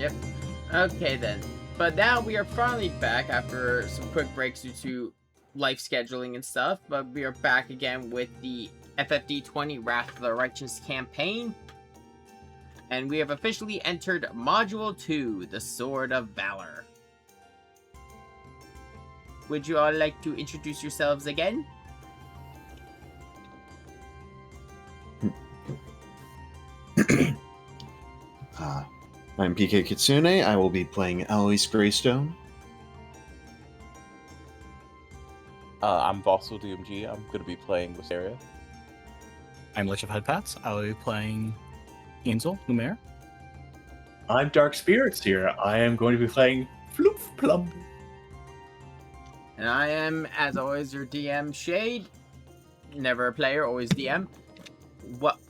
Yep. Okay then. But now we are finally back after some quick breaks due to life scheduling and stuff. But we are back again with the FFD20 Wrath of the Righteous campaign. And we have officially entered Module 2, the Sword of Valor. Would you all like to introduce yourselves again? I'm PK Kitsune. I will be playing Alois Greystone. I'm Vossel DMG. I'm going to be playing Wisteria. I'm Lich of Headpats. I will be playing Ainzel Lumiere. I'm Dark Spirits here. I am going to be playing Floof Plum. And I am, as always, your DM, Shade. Never a player, always DM.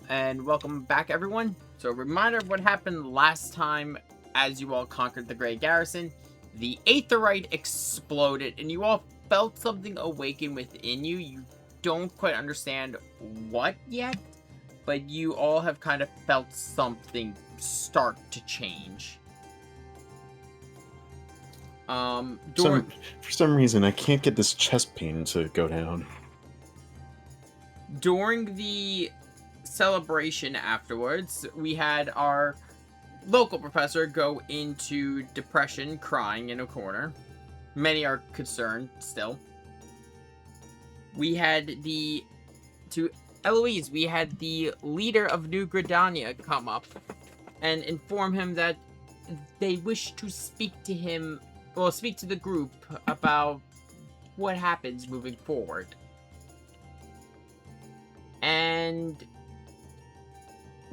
And welcome back, everyone. So, a reminder of what happened last time as you all conquered the Grey Garrison. The Aetherite exploded, and you all felt something awaken within you. You don't quite understand what yet, but you all have kind of felt something start to change. For some reason, I can't get this chest pain to go down. During the celebration afterwards, we had our local professor go into depression, crying in a corner. Many are concerned still. We had to Eloise, we had the leader of New Gridania come up and inform him that they wish to speak to him, well, speak to the group about what happens moving forward. And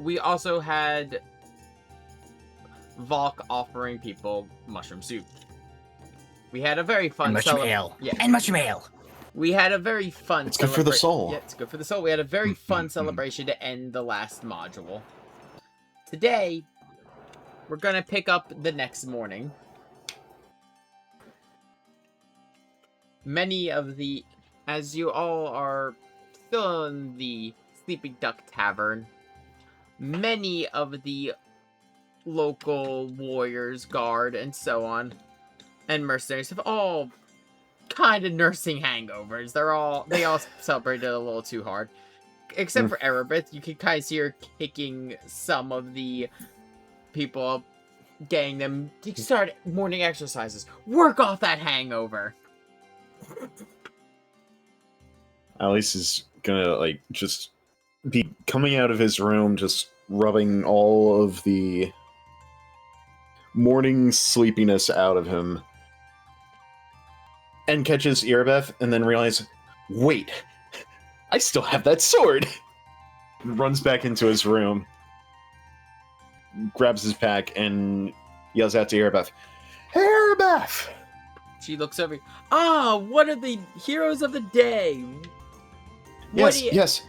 we also had Valk offering people mushroom soup. We had a very fun mushroom ale. Yeah. And mushroom ale. We had a very fun It's good for the soul. Yeah, it's good for the soul. We had a very fun celebration to end the last module. Today, we're gonna pick up the next morning. Many of the, as you all are still in the Sleeping Duck Tavern, many of the local warriors, guard, and so on, and mercenaries have all kind of nursing hangovers. They all celebrated a little too hard. Except for Erebeth, you can kind of see her kicking some of the people up, getting them to start morning exercises. Work off that hangover. Alice is gonna, just be coming out of his room, just rubbing all of the morning sleepiness out of him. And catches Erebeth, and then realizes, wait, I still have that sword! Runs back into his room, grabs his pack, and yells out to Erebeth, Erebeth! She looks over. What are the heroes of the day? Yes.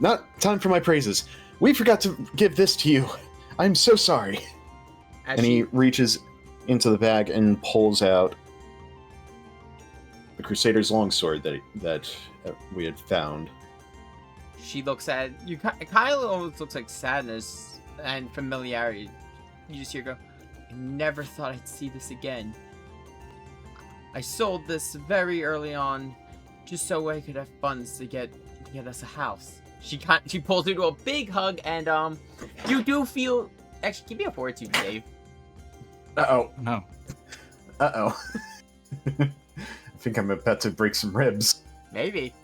Not time for my praises. We forgot to give this to you. I'm so sorry. He reaches into the bag and pulls out the Crusader's longsword that we had found. She looks at you. Kyle almost looks like sadness and familiarity. You just hear go, I never thought I'd see this again. I sold this very early on, just so I could have funds to get us a house. She pulls you to a big hug, and you do feel. Actually, give me a fortitude save. Uh-oh. No. Uh-oh. I think I'm about to break some ribs. Maybe.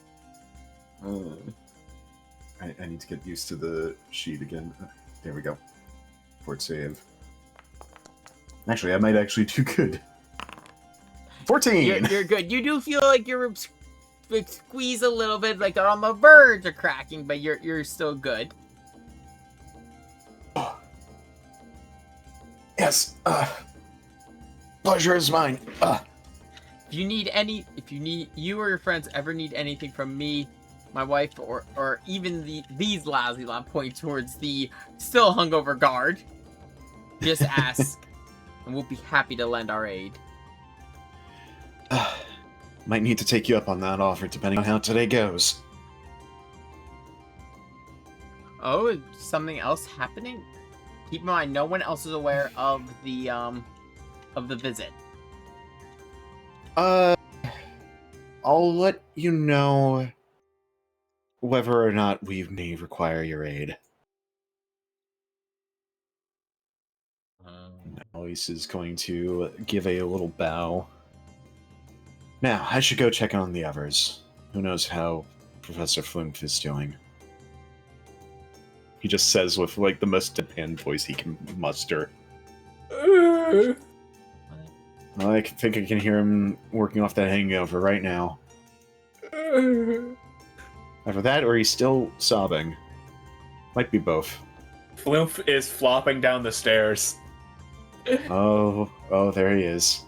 I need to get used to the sheet again. There we go. Fort save. Actually, I might actually do good. 14! You're good. You do feel like your ribs squeeze a little bit, like they're on the verge of cracking, but you're still good. Yes, pleasure is mine. If you or your friends ever need anything from me, my wife, or even these lousy lot point towards the still hungover guard, just ask, and we'll be happy to lend our aid. Might need to take you up on that offer, depending on how today goes. Oh, is something else happening? keep in mind, no one else is aware of the visit. I'll let you know whether or not we may require your aid. Alice is going to give a little bow. Now, I should go check on the others. Who knows how Professor Flumph is doing. He just says with, like, the most deadpan voice he can muster. I think I can hear him working off that hangover right now. Either that, or he's still sobbing. Might be both. Flumph is flopping down the stairs. Oh, there he is.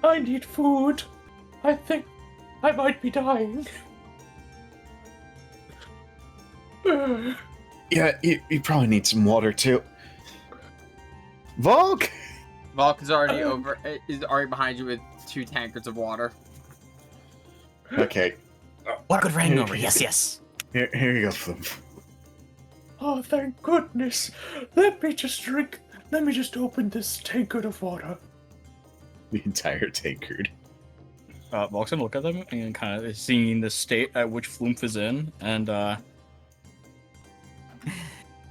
I need food. I think I might be dying. Yeah, you probably need some water too. Volk! Volk is already already behind you with 2 tankards of water. Okay, What good rain over? Yes, yes. here you go, Flumph. Oh, thank goodness. Let me just drink. Let me just open this tankard of water. The entire tankard. Volk's gonna look at them and kind of seeing the state at which Flumph is in, and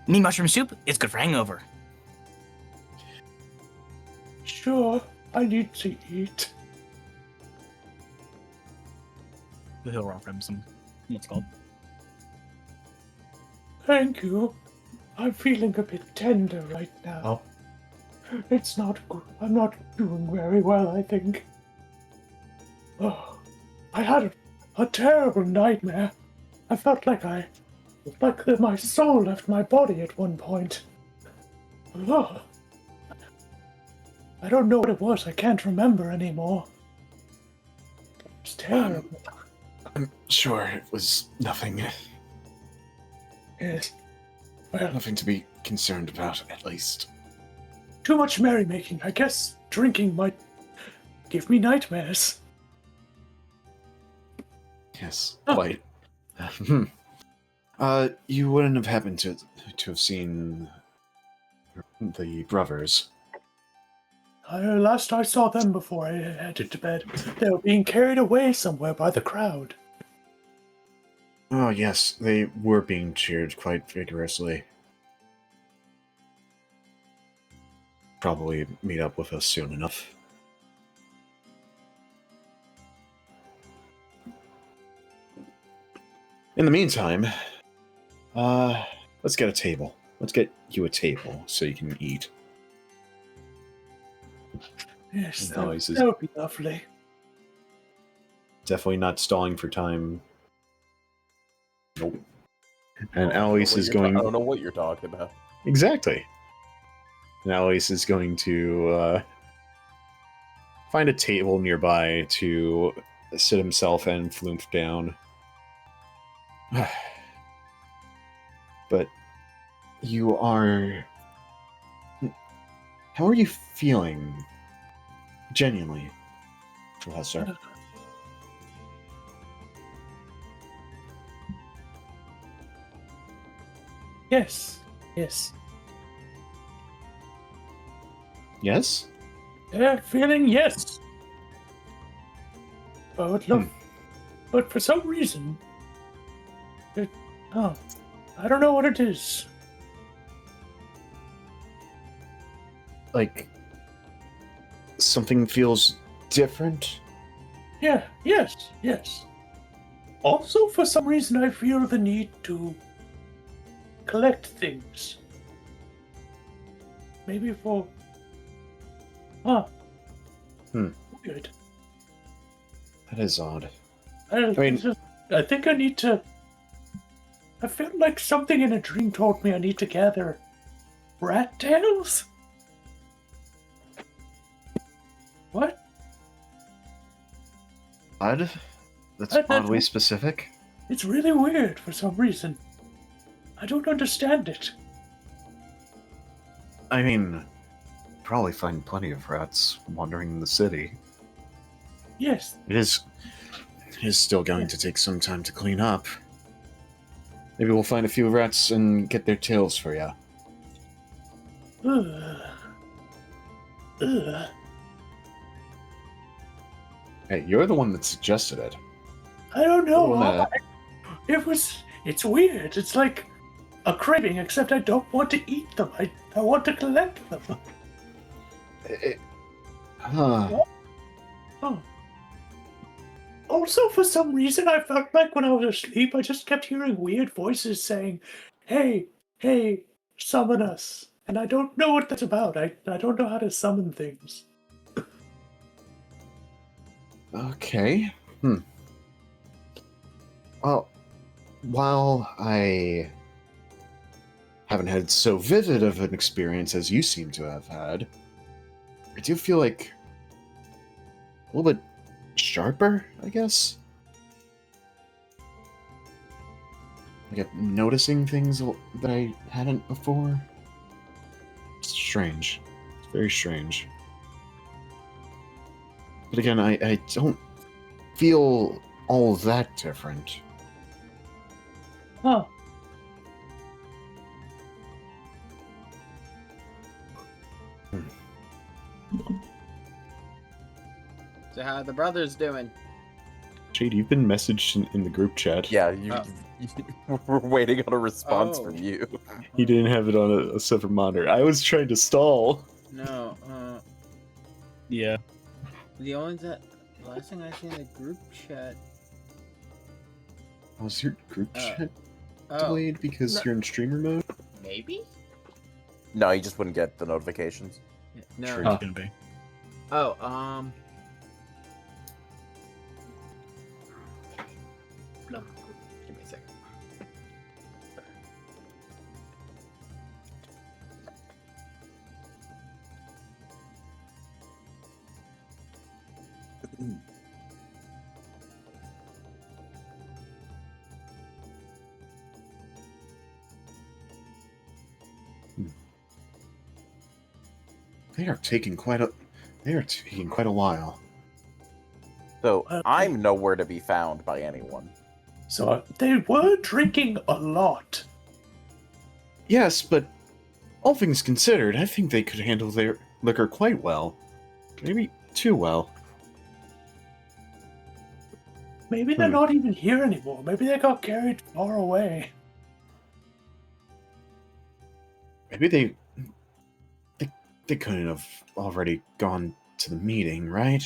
need mushroom soup? It's good for hangover. Sure, I need to eat. He'll offer him some, what's it called? Thank you. I'm feeling a bit tender right now. It's not good. I'm not doing very well, I think. Oh, I had a terrible nightmare. I felt like my soul left my body at one point. Oh. I don't know what it was. I can't remember anymore. It's terrible. I'm sure it was nothing. Yes. Well, Nothing to be concerned about, at least. too much merrymaking. I guess drinking might give me nightmares. Yes, Oh. quite. You wouldn't have happened to have seen the brothers. Last I saw them before I headed to bed, they were being carried away somewhere by the crowd. Oh, yes, they were being cheered quite vigorously. Probably meet up with us soon enough. In the meantime, let's get a table. Let's get you a table so you can eat. Yes, No, that, he says- that would be lovely. Definitely not stalling for time. Nope. And I don't know Alice what is you're going... I don't know what you're talking about. Exactly. And Alice is going to find a table nearby to sit himself and Flumph down. But you are... How are you feeling? Genuinely, Professor. Yes, yes. Yes? Feeling yes. But for some reason, I don't know what it is. Like, something feels different? Yeah, yes. Also, for some reason, I feel the need to collect things. Maybe for... Weird. That is odd. I mean- I think I need to... I feel like something in a dream told me I need to gather rat tails? What? Odd? That's That's- oddly specific. It's really weird for some reason. I don't understand it. I mean, probably find plenty of rats wandering in the city. Yes, It is still going to take some time to clean up. Maybe we'll find a few rats and get their tails for you. Ugh. Ugh. Hey, you're the one that suggested it. I don't know. Oh, It's weird. It's like a craving, except I don't want to eat them. I want to collect them. Huh. Oh. Also, for some reason, I felt like when I was asleep, I just kept hearing weird voices saying, hey, summon us. And I don't know what that's about. I don't know how to summon things. Okay. Well, while I haven't had so vivid of an experience as you seem to have had, I do feel like a little bit sharper, I guess. Like I'm noticing things that I hadn't before. It's strange. It's very strange. But again, I don't feel all that different. Huh. So how are the brothers doing? Jade, you've been messaged in the group chat. Yeah, we're waiting on a response from Oh. you. He didn't have it on a separate monitor. I was trying to stall. No, Yeah. the last thing I see in the group chat. Was your group chat Oh, delayed because No. you're in streamer mode? maybe? No, you just wouldn't get the notifications. No. True. It's gonna be. Oh, no. Give me a second. They are taking quite a while. So Okay. I'm nowhere to be found by anyone. So they were drinking a lot. Yes, but all things considered, I think they could handle their liquor quite well. Maybe too well. Maybe they're Hmm. not even here anymore. Maybe they got carried far away. Maybe they couldn't have already gone to the meeting, right?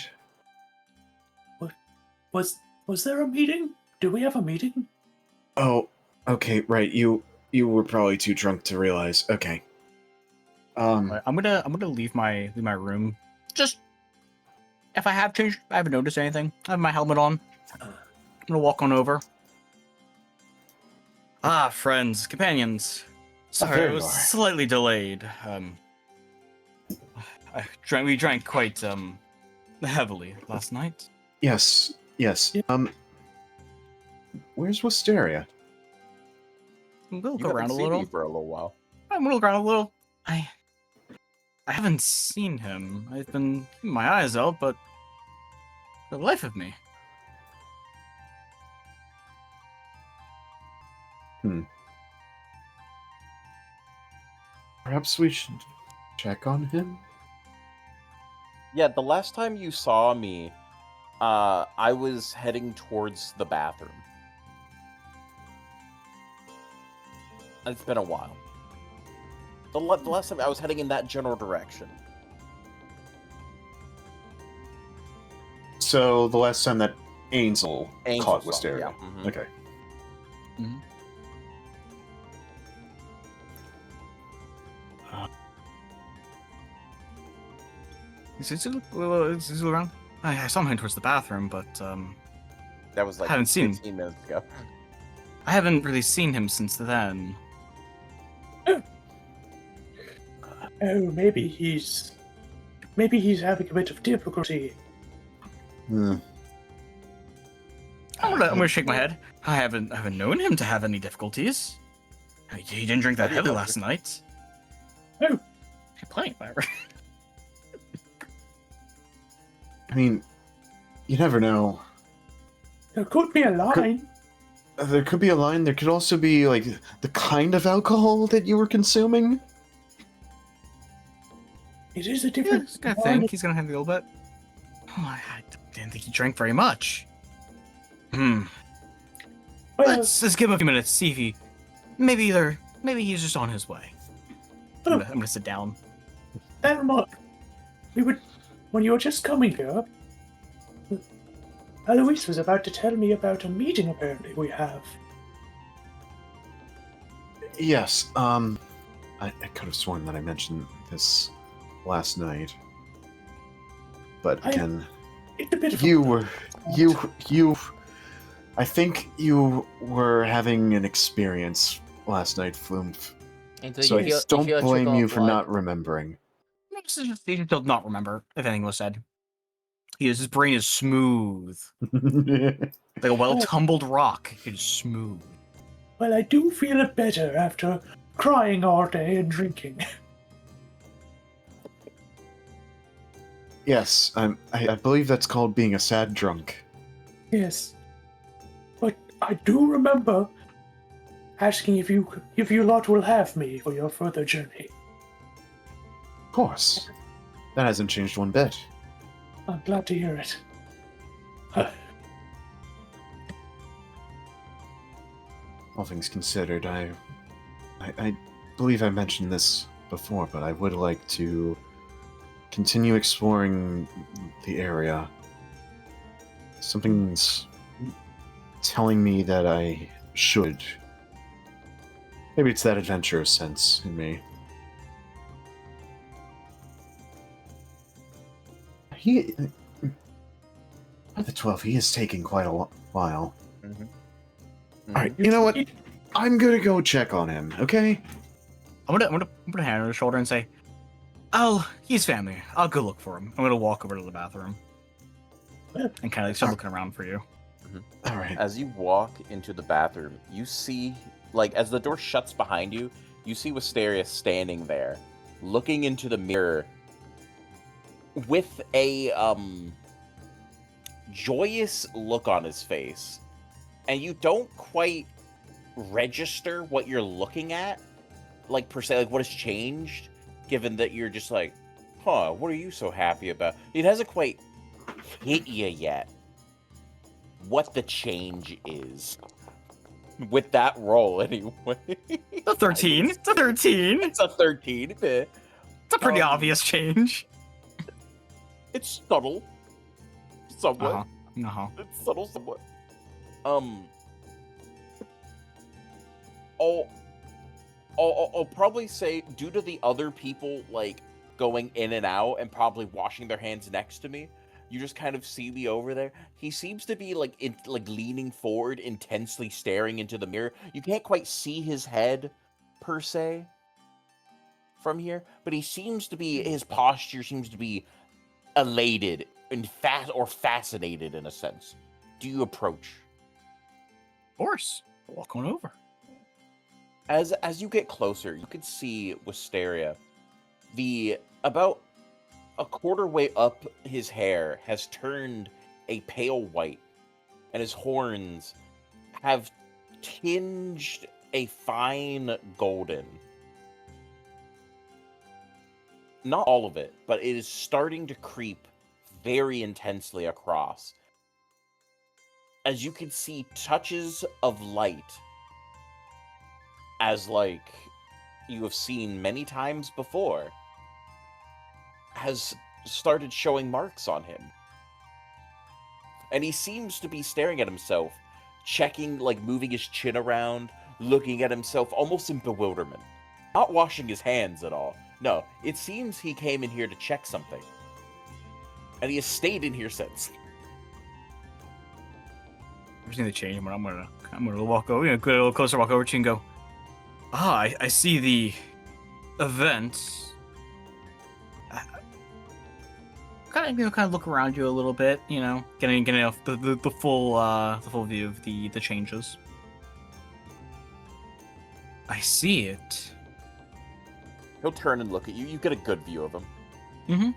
Was there a meeting? Do we have a meeting? Oh, okay, right. You were probably too drunk to realize. Okay. Right, I'm gonna leave my room. Just if I haven't noticed anything. I have my helmet on. I'm gonna walk on over. Ah, friends, companions. Sorry, there it you was are. slightly delayed. We drank quite heavily last night. Yes. Yeah. Where's Wisteria? I'm gonna You look around haven't a seen me little. for a little while. I'm gonna look around a little. I haven't seen him. I've been keeping my eyes out, but for the life of me. Perhaps we should check on him? Yeah, the last time you saw me, I was heading towards the bathroom. It's been a while. The last time I was heading in that general direction. So the last time that Angel caught saw me, Wisteria. yeah, mhm. Okay. Is he around? I saw him heading towards the bathroom, but That was like Haven't seen. 15 minutes ago. I haven't really seen him since then. Oh, maybe he's having a bit of difficulty. Hmm. I'm gonna shake my head. I haven't known him to have any difficulties. He didn't drink that Maybe heavily not. last night. Oh. Hey, plenty, whatever. I mean, you never know. There could be a line. there could be a line. There could also be, like, the kind of alcohol that you were consuming. It is a Yeah, different. he's gonna think. He's gonna have a little bit. Oh, I didn't think he drank very much. Well, Let's give him a few minutes. See if he, maybe he's just on his way. I'm gonna sit down. Mark, when you were just coming here, Eloise was about to tell me about a meeting apparently we have. Yes, I could have sworn that I mentioned this last night. But again, It's a bit of I think you were having an experience last night, Flumph. So I don't blame you for not remembering. He does not remember if anything was said. His brain is smooth. Like a well-tumbled rock. It is smooth. Well, I do feel it better after crying all day and drinking. Yes, I believe that's called being a sad drunk. Yes. But I do remember asking if you lot will have me for your further journey. Of course. That hasn't changed one bit. I'm glad to hear it. All things considered, I believe I mentioned this before, but I would like to continue exploring the area. Something's telling me that I should. Maybe it's that adventurous sense in me. By the 12, he is taking quite a while. Mm-hmm. Alright, you know what? I'm gonna go check on him, okay? I'm gonna put a hand on his shoulder and say, he's family. I'll go look for him. I'm gonna walk over to the bathroom. And kind of start looking around for you. Mm-hmm. Alright. As you walk into the bathroom, you see, like, as the door shuts behind you, you see Wisteria standing there, looking into the mirror with a, joyous look on his face. And you don't quite register what you're looking at, like, per se, like, what has changed, given that you're just like, what are you so happy about? It hasn't quite hit you yet what the change is. With that roll, anyway. A 13. It's a 13. It's a 13. It's a pretty obvious change. It's subtle. Somewhat. Uh-huh. It's subtle somewhat. I'll probably say, due to the other people, like, going in and out and probably washing their hands next to me, you just kind of see me over there. He seems to be, like, leaning forward, intensely staring into the mirror. You can't quite see his head, per se, from here, but his posture seems to be elated and fascinated, in a sense. Do you approach? Of course. Walk on over. As you get closer, you can see Wisteria. About a quarter way up his hair has turned a pale white, and his horns have tinged a fine golden. Not all of it, but it is starting to creep very intensely across. As you can see touches of light, as like you have seen many times before, has started showing marks on him. And he seems to be staring at himself, checking, like moving his chin around, looking at himself almost in bewilderment. Not washing his hands at all. No, it seems he came in here to check something. And he has stayed in here since. I'm just gonna change him. I'm gonna walk over, get a little closer, walk over to you and go, I see the event. Kind of look around you a little bit, getting the full view of the changes. I see it. He'll turn and look at you. You get a good view of him. Mm-hmm.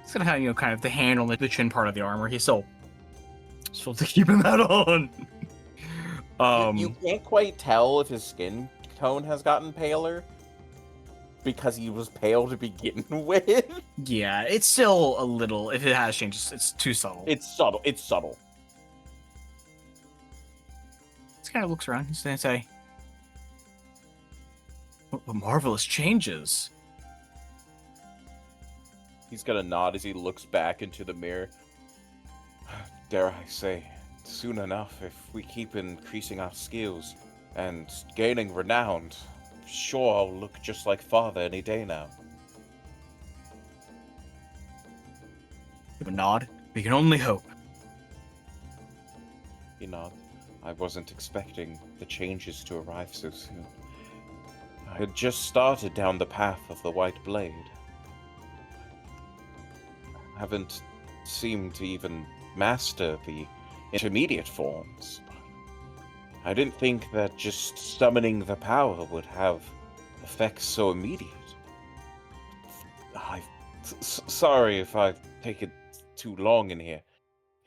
He's gonna have kind of the hand on the chin part of the armor. He's still keeping that on. You can't quite tell if his skin tone has gotten paler because he was pale to begin with. Yeah, it's still a little. If it has changed, it's too subtle. It's subtle. It's subtle. This kind of looks around. He's gonna say, "What marvelous changes!" He's gonna nod as he looks back into the mirror. Dare I say, soon enough, if we keep increasing our skills and gaining renown, sure I'll look just like father any day now. Give a nod. We can only hope. He nods. I wasn't expecting the changes to arrive so soon. I had just started down the path of the White Blade. I haven't seemed to even master the intermediate forms. I didn't think that just summoning the power would have effects so immediate. Sorry if I've taken too long in here.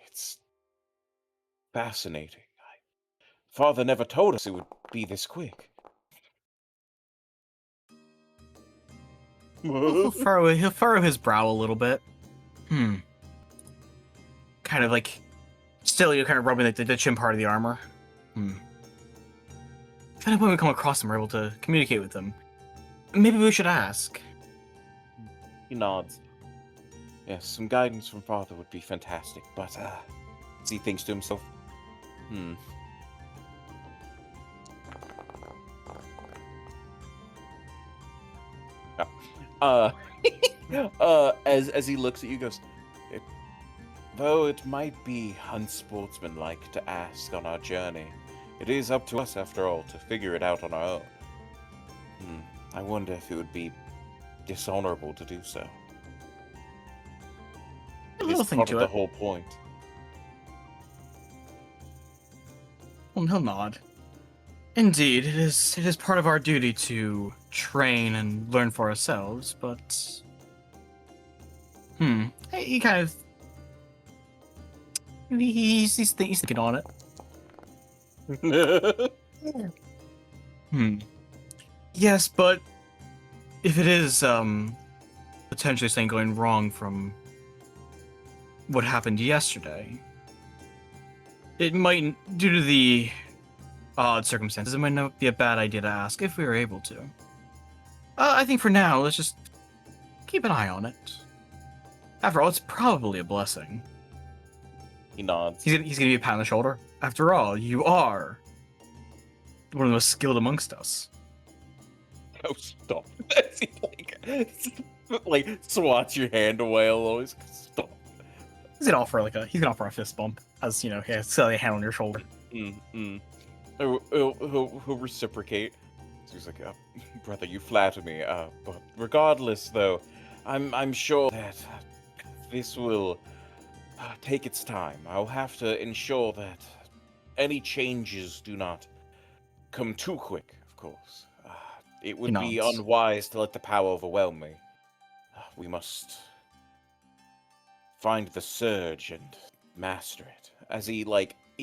It's fascinating. Father never told us it would be this quick. He'll furrow his brow a little bit. Kind of like, still you're kind of rubbing the chin part of the armor. If any point we come across them, we're able to communicate with them. Maybe we should ask. He nods. Yes, some guidance from Father would be fantastic, but, as he thinks to himself, as he looks at you, goes, though it might be unsportsmanlike to ask on our journey, it is up to us, after all, to figure it out on our own. I wonder if it would be dishonorable to do so. It is part of the whole point. Well, he'll nod. Indeed, it is part of our duty to train and learn for ourselves, but... He kind of... He's thinking on it. Yes, but if it is, potentially something going wrong from what happened yesterday, it might, due to the odd circumstances, it might not be a bad idea to ask if we were able to. I think for now, let's just keep an eye on it. After all, it's probably a blessing. He nods. He's gonna give you a pat on the shoulder. After all, you are one of the most skilled amongst us. Oh, stop. like swats your hand away a little. Stop. He's gonna offer a fist bump, as you know, he has a hand on your shoulder. He'll reciprocate. So he's like, brother, you flatter me. But regardless, though, I'm sure that this will take its time. I'll have to ensure that any changes do not come too quick, of course. It would be unwise to let the power overwhelm me. We must find the surge and master it. As he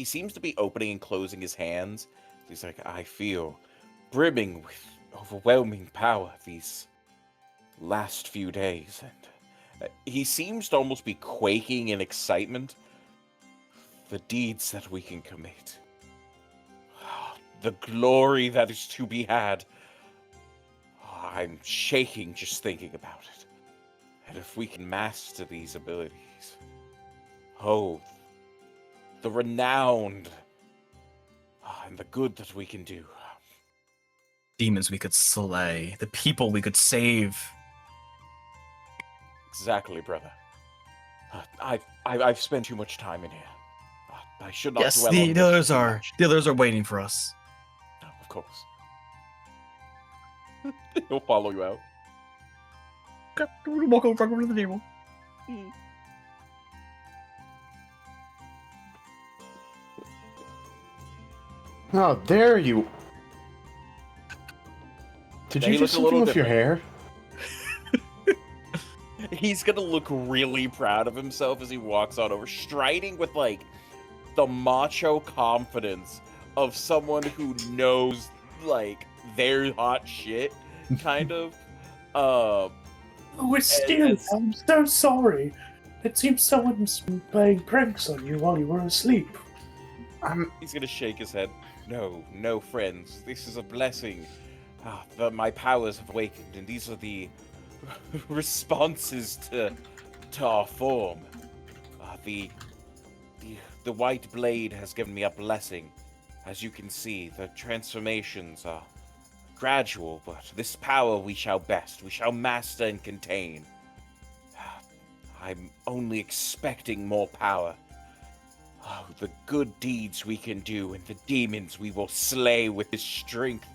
seems to be opening and closing his hands. He's like, I feel brimming with overwhelming power these last few days. And he seems to almost be quaking in excitement. The deeds that we can commit. The glory that is to be had. I'm shaking just thinking about it. And if we can master these abilities, the renowned and the good that we can do. Demons we could slay, the people we could save. Exactly, brother. I've spent too much time in here. I should not dwell on this too much. The others are waiting for us. No, of course. He'll follow you out. Okay, we'll walk over to the table. Oh, there you... Did you do something with your hair? He's gonna look really proud of himself as he walks on over, striding with, the macho confidence of someone who knows like their hot shit, kind of. Oh, it's still. As- I'm so sorry. It seems someone's been playing pranks on you while you were asleep. He's gonna shake his head. No, friends. This is a blessing. My powers have awakened, and these are the responses to our form. The white blade has given me a blessing. As you can see, the transformations are gradual, but this power we shall master and contain. I'm only expecting more power. Oh, the good deeds we can do and the demons we will slay with his strength.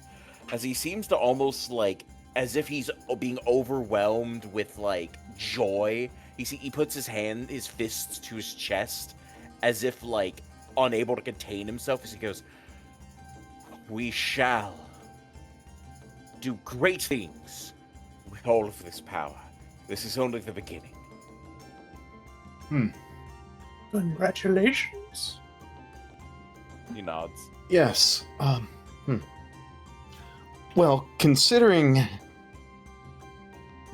As he seems to almost like, as if he's being overwhelmed with like joy. He puts his fists to his chest, as if like unable to contain himself. As he goes, "We shall do great things with all of this power. This is only the beginning." Congratulations. He nods. Yes. Well, considering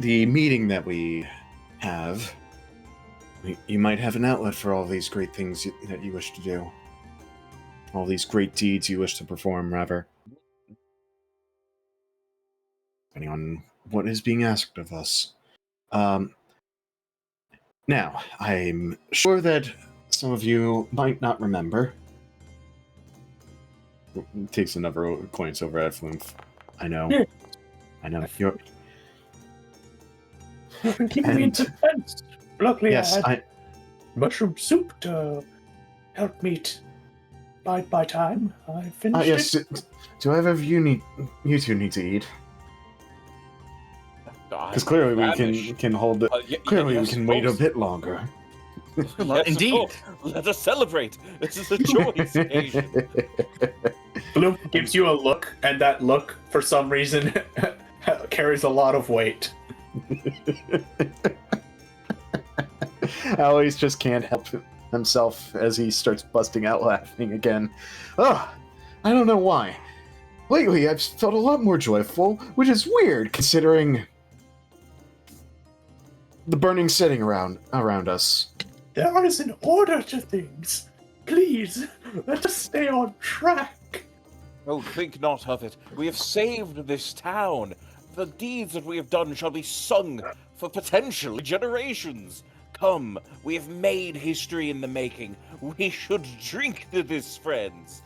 the meeting that we have, you might have an outlet for all these great things that you wish to do. All these great deeds you wish to perform, rather. Depending on what is being asked of us. Now, I'm sure that some of you might not remember. Takes another glance over at Flumph. I know. Yeah. I know. You're... You've been keeping me in And- suspense. Luckily, Yes, I had mushroom soup to help me bide my time. I finished yes. it. Do either of you two need to eat? Because clearly we can hold it. Clearly we can wait a bit longer. Indeed. Let us celebrate. This is a joyous occasion. Bloom gives you a look, and that look, for some reason, carries a lot of weight. Alois just can't help himself as he starts busting out laughing again. Oh, I don't know why. Lately, I've felt a lot more joyful, which is weird considering the burning setting around us. There is an order to things. Please, let us stay on track. Oh, think not of it. We have saved this town. The deeds that we have done shall be sung for potential generations. Come, we have made history in the making. We should drink to this, friends.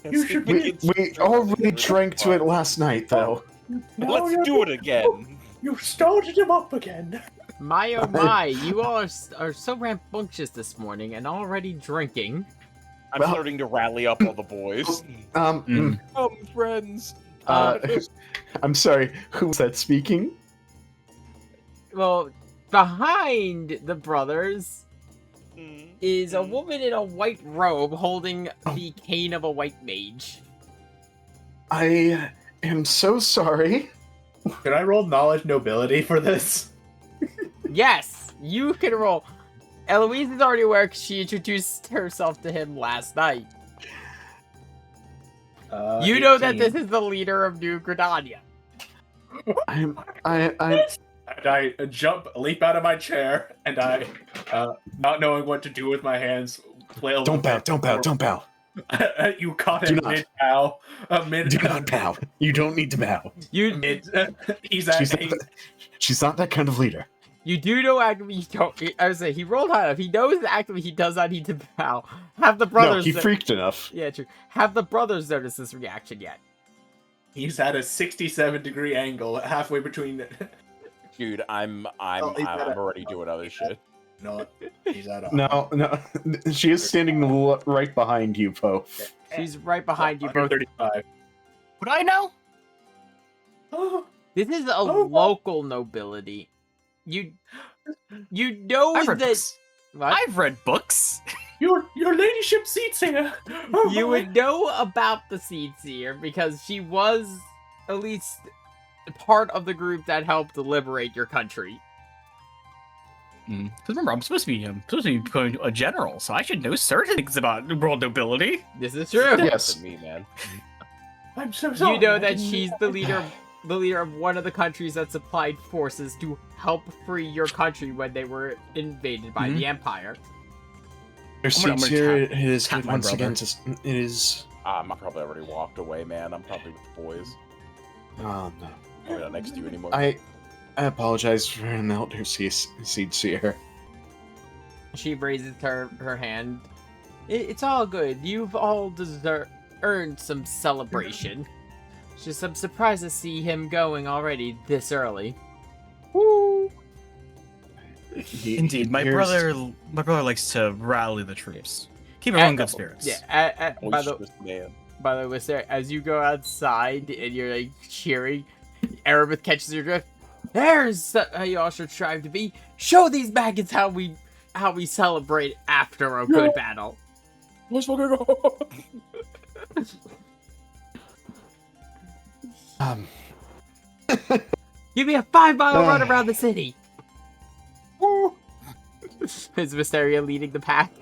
You should We already drank to it last night, though. Now Let's you're- do it again. You started him up again. My oh my, you all are so rambunctious this morning and already drinking. I'm Well- starting to rally up all the boys. Mm. Come, friends. I'm sorry, who was that speaking? Well, behind the brothers is a woman in a white robe holding the cane of a white mage. I am so sorry. Can I roll knowledge nobility for this? Yes, you can roll. Eloise is already aware because she introduced herself to him last night. You know that 18. this is the leader of New Granada. I'm And I leap out of my chair, and I, not knowing what to do with my hands, flail. don't bow. You caught Do him not. mid bow. Mid. Do not bow. You don't need to bow. You Mid. He's at. She's not that kind of leader. you do know actively you don't. I would say he rolled high enough. He knows that actively he does not need to bow. Have the No, brothers. he freaked enough. Yeah, true. Have the brothers noticed this reaction yet? He's at a 67-degree angle, halfway between. Dude, I'm already doing other shit. No, he's at a. No. She is standing right behind you, Poe. She's right behind you both. 135. Would I know? Oh, This is a Oh. local nobility. You know I've read that. books. What? I've read books. your ladyship seats here. Oh, You my. would know about the Seed Seer because she was at least part of the group that helped liberate your country. Because remember, I'm supposed to be becoming a general, so I should know certain things about world nobility. This is true. Yes. Me, man. I'm so sorry. You know I that didn't- she's the leader of one of the countries that supplied forces to help free your country when they were invaded by the Empire. Their I'm gonna seats here. tap- It is tap good my once brother. again. It is. I'm probably already walked away, man. I'm probably with the boys. No. I'm not next to you anymore. I apologize for an elder seats here. She raises her hand. It's all good. You've all earned some celebration. Just I'm surprised to see him going already this early. Woo! Indeed, my brother likes to rally the troops. Keep everyone in good spirits. Yeah. Boisterous man. By the way, Sarah, as you go outside and you're like cheering, Erebeth catches your drift. There's how you all should strive to be. Show these maggots how we celebrate after a good battle. Let's fucking go. Give me a 5-mile run around the city. Is Mysteria leading the pack?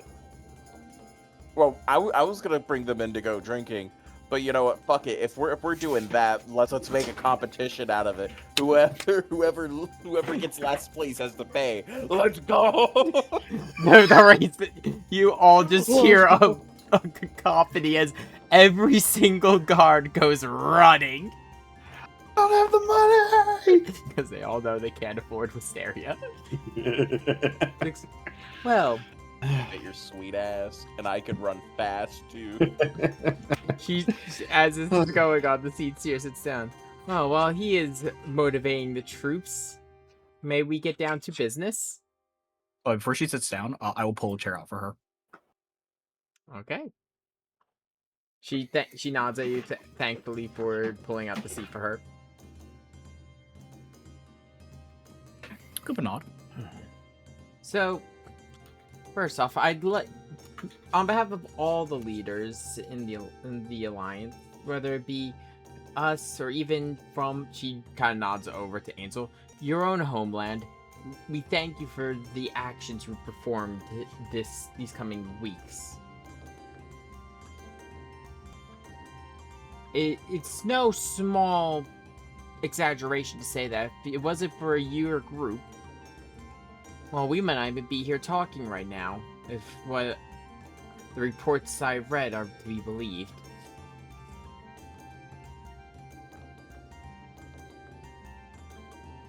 Well, I was gonna bring them in to go drinking, but you know what? Fuck it. If we're doing that, let's make a competition out of it. Whoever gets last place has to pay. Let's go. No, the race. You all just hear a cacophony as every single guard goes running. I don't have the money. Because they all know they can't afford Wisteria. Well, Get your sweet ass, and I can run fast too. as this is going on, the seat here sits down. Oh, while he is motivating the troops, may we get down to business? Oh, before she sits down, I will pull a chair out for her. Okay. She nods at you thankfully for pulling out the seat for her. Good but nod. So, first off, I'd like, on behalf of all the leaders in the alliance, whether it be us or even from, she kind of nods over to Ansel, your own homeland, we thank you for the actions you performed these coming weeks. It's no small exaggeration to say that if it wasn't for your group, well, we might not even be here talking right now, if what the reports I've read are to be believed.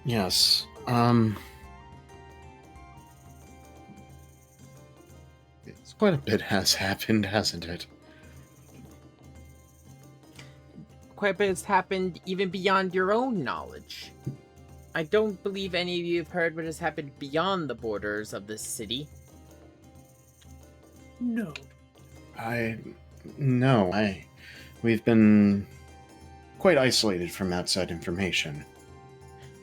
Yes. It's quite a bit has happened, hasn't it? Quite a bit has happened even beyond your own knowledge. I don't believe any of you have heard what has happened beyond the borders of this city. No. We've been quite isolated from outside information.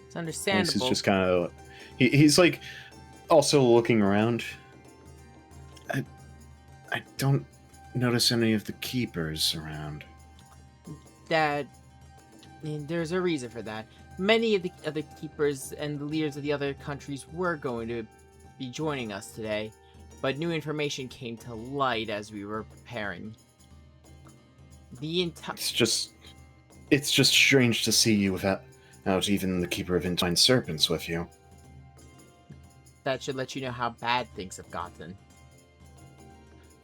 It's This understandable. is just kind of. He's like also looking around. I don't notice any of the keepers around. There's a reason for that. Many of the other keepers and the leaders of the other countries were going to be joining us today, but new information came to light as we were preparing. It's just strange to see you without even the keeper of entwined serpents with you. That should let you know how bad things have gotten.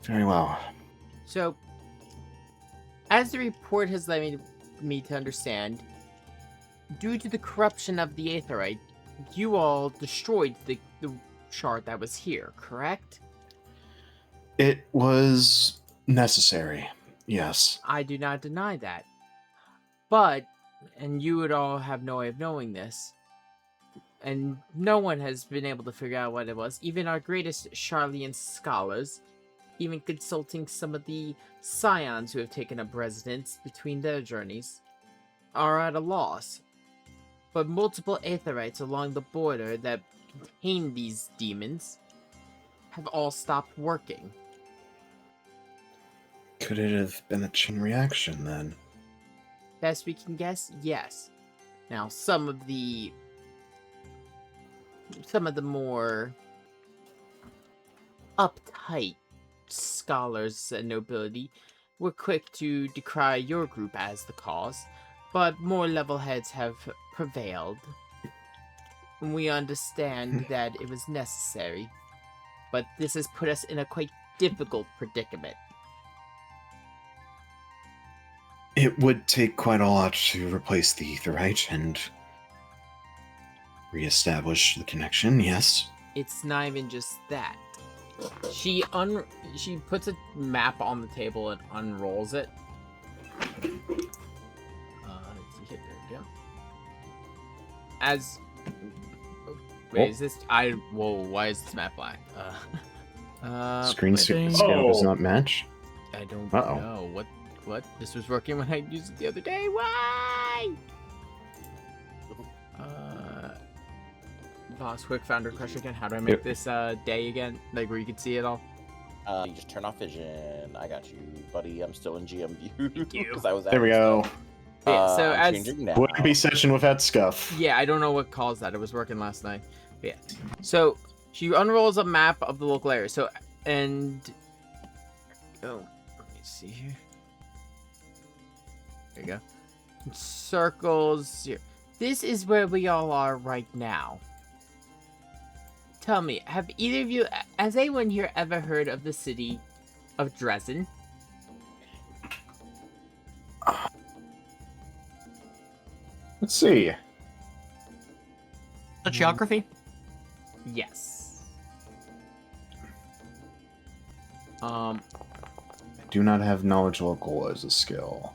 Very well. So, as the report has led me to understand, due to the corruption of the Aetherite, you all destroyed the shard that was here, correct? It was necessary, yes. I do not deny that. But, and you would all have no way of knowing this, and no one has been able to figure out what it was, even our greatest Charlian scholars, even consulting some of the scions who have taken up residence between their journeys, are at a loss. But multiple Aetherites along the border that contain these demons have all stopped working. Could it have been a chain reaction then? Best we can guess, yes. Now, some of the more uptight scholars and nobility were quick to decry your group as the cause, but more level heads have prevailed. We understand that it was necessary, but this has put us in a quite difficult predicament. It would take quite a lot to replace the Aetherite and reestablish the connection, yes. It's not even just that. She puts a map on the table and unrolls it. Let's see here, there we go. As wait, is this whoa, why is this map black? Screen think- scan does Oh. not match. I don't Uh-oh. know what this was working when I used it the other day. Why? Boss, quick founder crush again. How do I make Yep. this day again? Like where you can see it all? You just turn off vision. I got you, buddy. I'm still in GM view Thank you. because I was. There we go. Yeah, so I'm as changing now. Wouldn't be session without scuff. yeah, I don't know what caused that. It was working last night. But yeah. So she unrolls a map of the local area. So and let me see here. There you go. Circles here. This is where we all are right now. Tell me, have either of you, has anyone here ever heard of the city of Dresden? Let's see. The geography? Yes. I do not have knowledge local as a skill.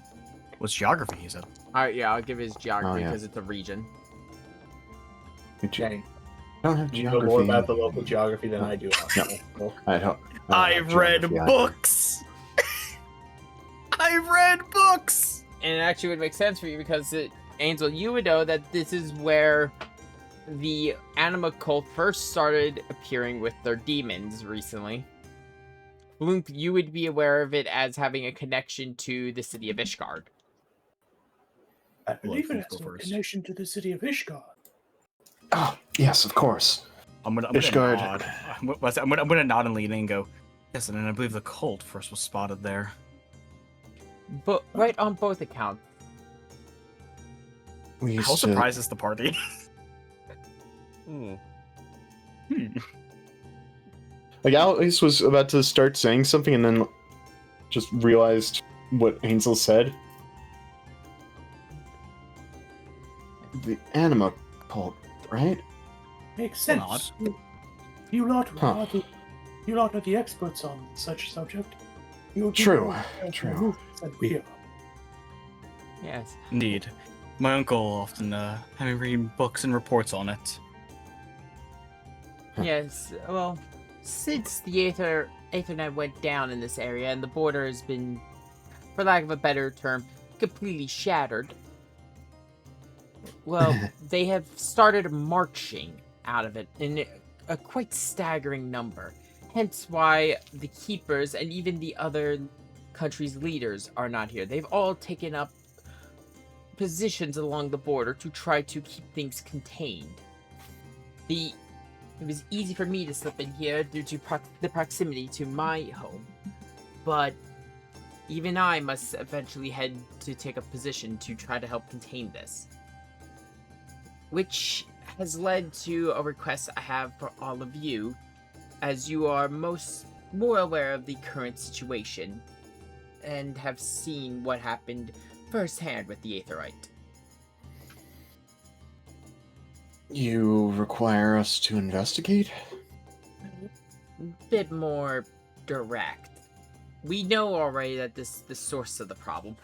What's geography, he said. Alright, yeah, I'll give his geography yeah. because it's a region. Dang, I don't have you know geography. more about the local geography than I do. No. Well, I don't I've have read geography either. books! I've read books! And it actually would make sense for you because, Angel, you would know that this is where the anima cult first started appearing with their demons recently. Bloomp, you would be aware of it as having a connection to the city of Ishgard. I believe Well, it has go a first. connection to the city of Ishgard. Oh, yes, of course. I'm gonna Ishgard. nod. I'm gonna nod and lean in and go, yes, and then I believe the cult first was spotted there. But right on both accounts. We How used to... surprised is the party? Hmm. Like, Alice was about to start saying something and then just realized what Hansel said. The anima cult, right? Makes Well, sense. You lot Huh. you lot are the experts on such subject. You True, know true. movements than we are. Yes. Indeed. My uncle often had me read books and reports on it. Yes, well, since the Aethernet went down in this area and the border has been, for lack of a better term, completely shattered, well, they have started marching out of it in a quite staggering number. Hence why the Keepers and even the other countries' leaders are not here. They've all taken up positions along the border to try to keep things contained. It was easy for me to slip in here due to the proximity to my home, but even I must eventually head to take a position to try to help contain this. Which has led to a request I have for all of you, as you are more aware of the current situation and have seen what happened firsthand with the Aetherite. You require us to investigate? Bit more direct. We know already that this is the source of the problem.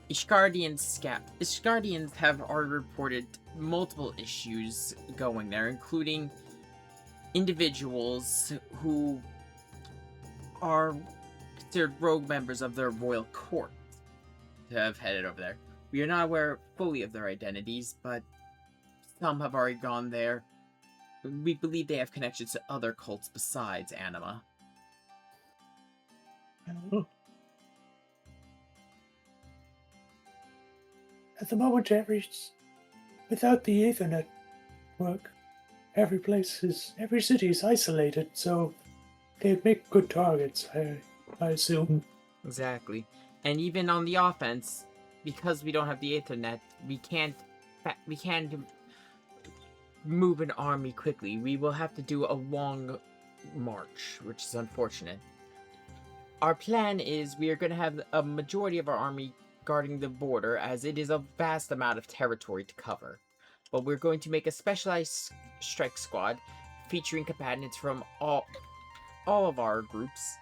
Ishgardians have already reported multiple issues going there, including individuals who are considered rogue members of their royal court to have headed over there. We are not aware fully of their identities, but some have already gone there. We believe they have connections to other cults besides Anima. At the moment, without the Ethernet work, every city is isolated, so they make good targets, I assume. Exactly. And even on the offense, because we don't have the internet, we can't move an army quickly. We will have to do a long march, which is unfortunate. Our plan is we are going to have a majority of our army guarding the border, as it is a vast amount of territory to cover. But we're going to make a specialized strike squad featuring combatants from all of our groups,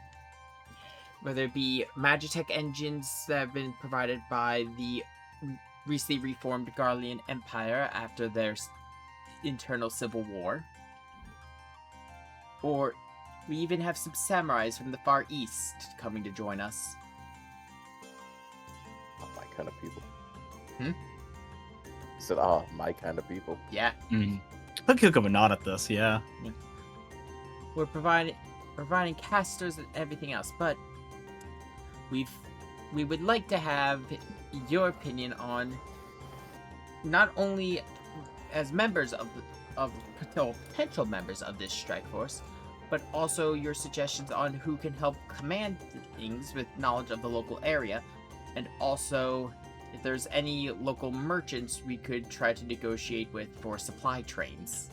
whether it be Magitech engines that have been provided by the recently reformed Garlean Empire after their internal civil war, or we even have some samurais from the Far East coming to join us. Oh, my kind of people. Hmm? I said, my kind of people. Yeah, I'll give him a nod at this, yeah. we're providing casters and everything else, but we would like to have your opinion on not only as members of potential members of this strike force, but also your suggestions on who can help command things with knowledge of the local area, and also if there's any local merchants we could try to negotiate with for supply trains.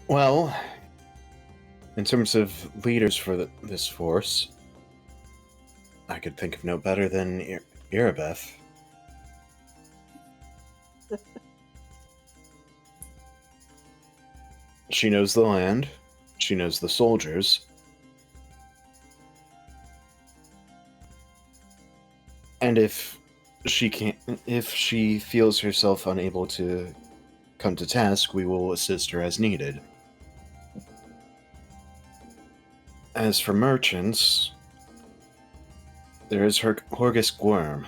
Well, in terms of leaders for this force, I could think of no better than Irabeth. She knows the land. She knows the soldiers. And if she feels herself unable to come to task, we will assist her as needed. As for merchants, there is Horgus Worm.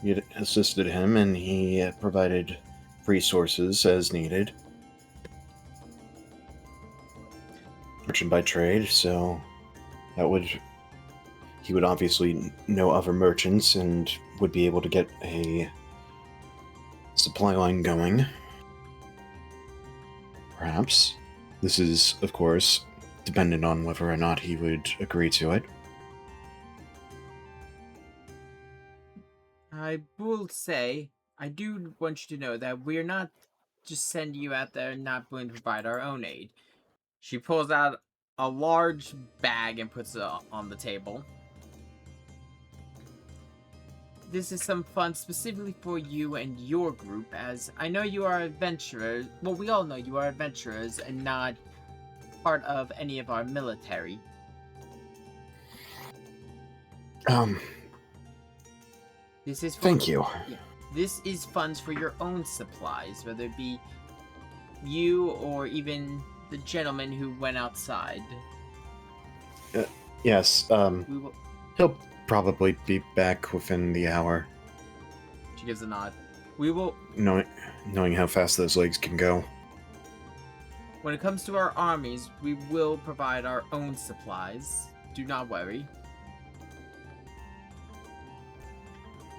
We had assisted him, and he provided resources as needed. Merchant by trade, so he would obviously know other merchants and would be able to get a supply line going. Perhaps. This is, of course, dependent on whether or not he would agree to it. I will say, I do want you to know that we're not just sending you out there and not willing to provide our own aid. She pulls out a large bag and puts it on the table. This is some fun specifically for you and your group, as I know you are adventurers. Well, we all know you are adventurers and not part of any of our military. This is Thank you. Yeah, this is funds for your own supplies, whether it be you or even the gentleman who went outside. Yes, We will. he'll probably be back within the hour, She gives a nod. We will. knowing how fast those legs can go. When it comes to our armies, we will provide our own supplies. Do not worry.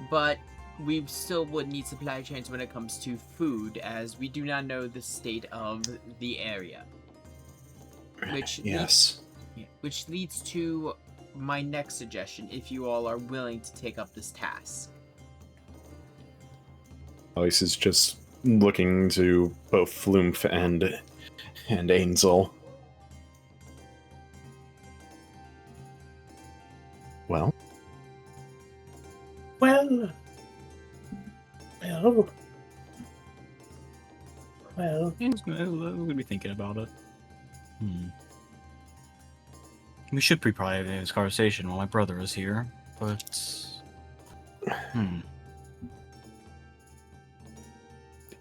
But we still would need supply chains when it comes to food, as we do not know the state of the area. Yes. Which leads to my next suggestion, if you all are willing to take up this task. Alice is just looking to both Flumph and Ainzel. Well? Well, He's gonna be thinking about it. We should be private in this conversation while my brother is here, but...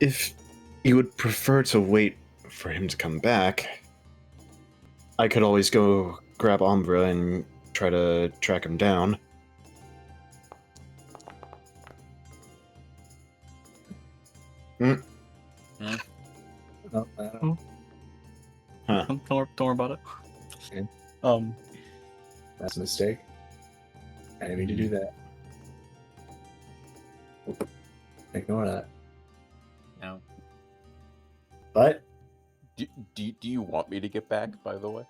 If you would prefer to wait for him to come back, I could always go grab Umbra and try to track him down. no, Huh. Don't worry about it. Okay. That's a mistake. I didn't mean to do that. Ignore that. No. But Do do you want me to get back, by the way?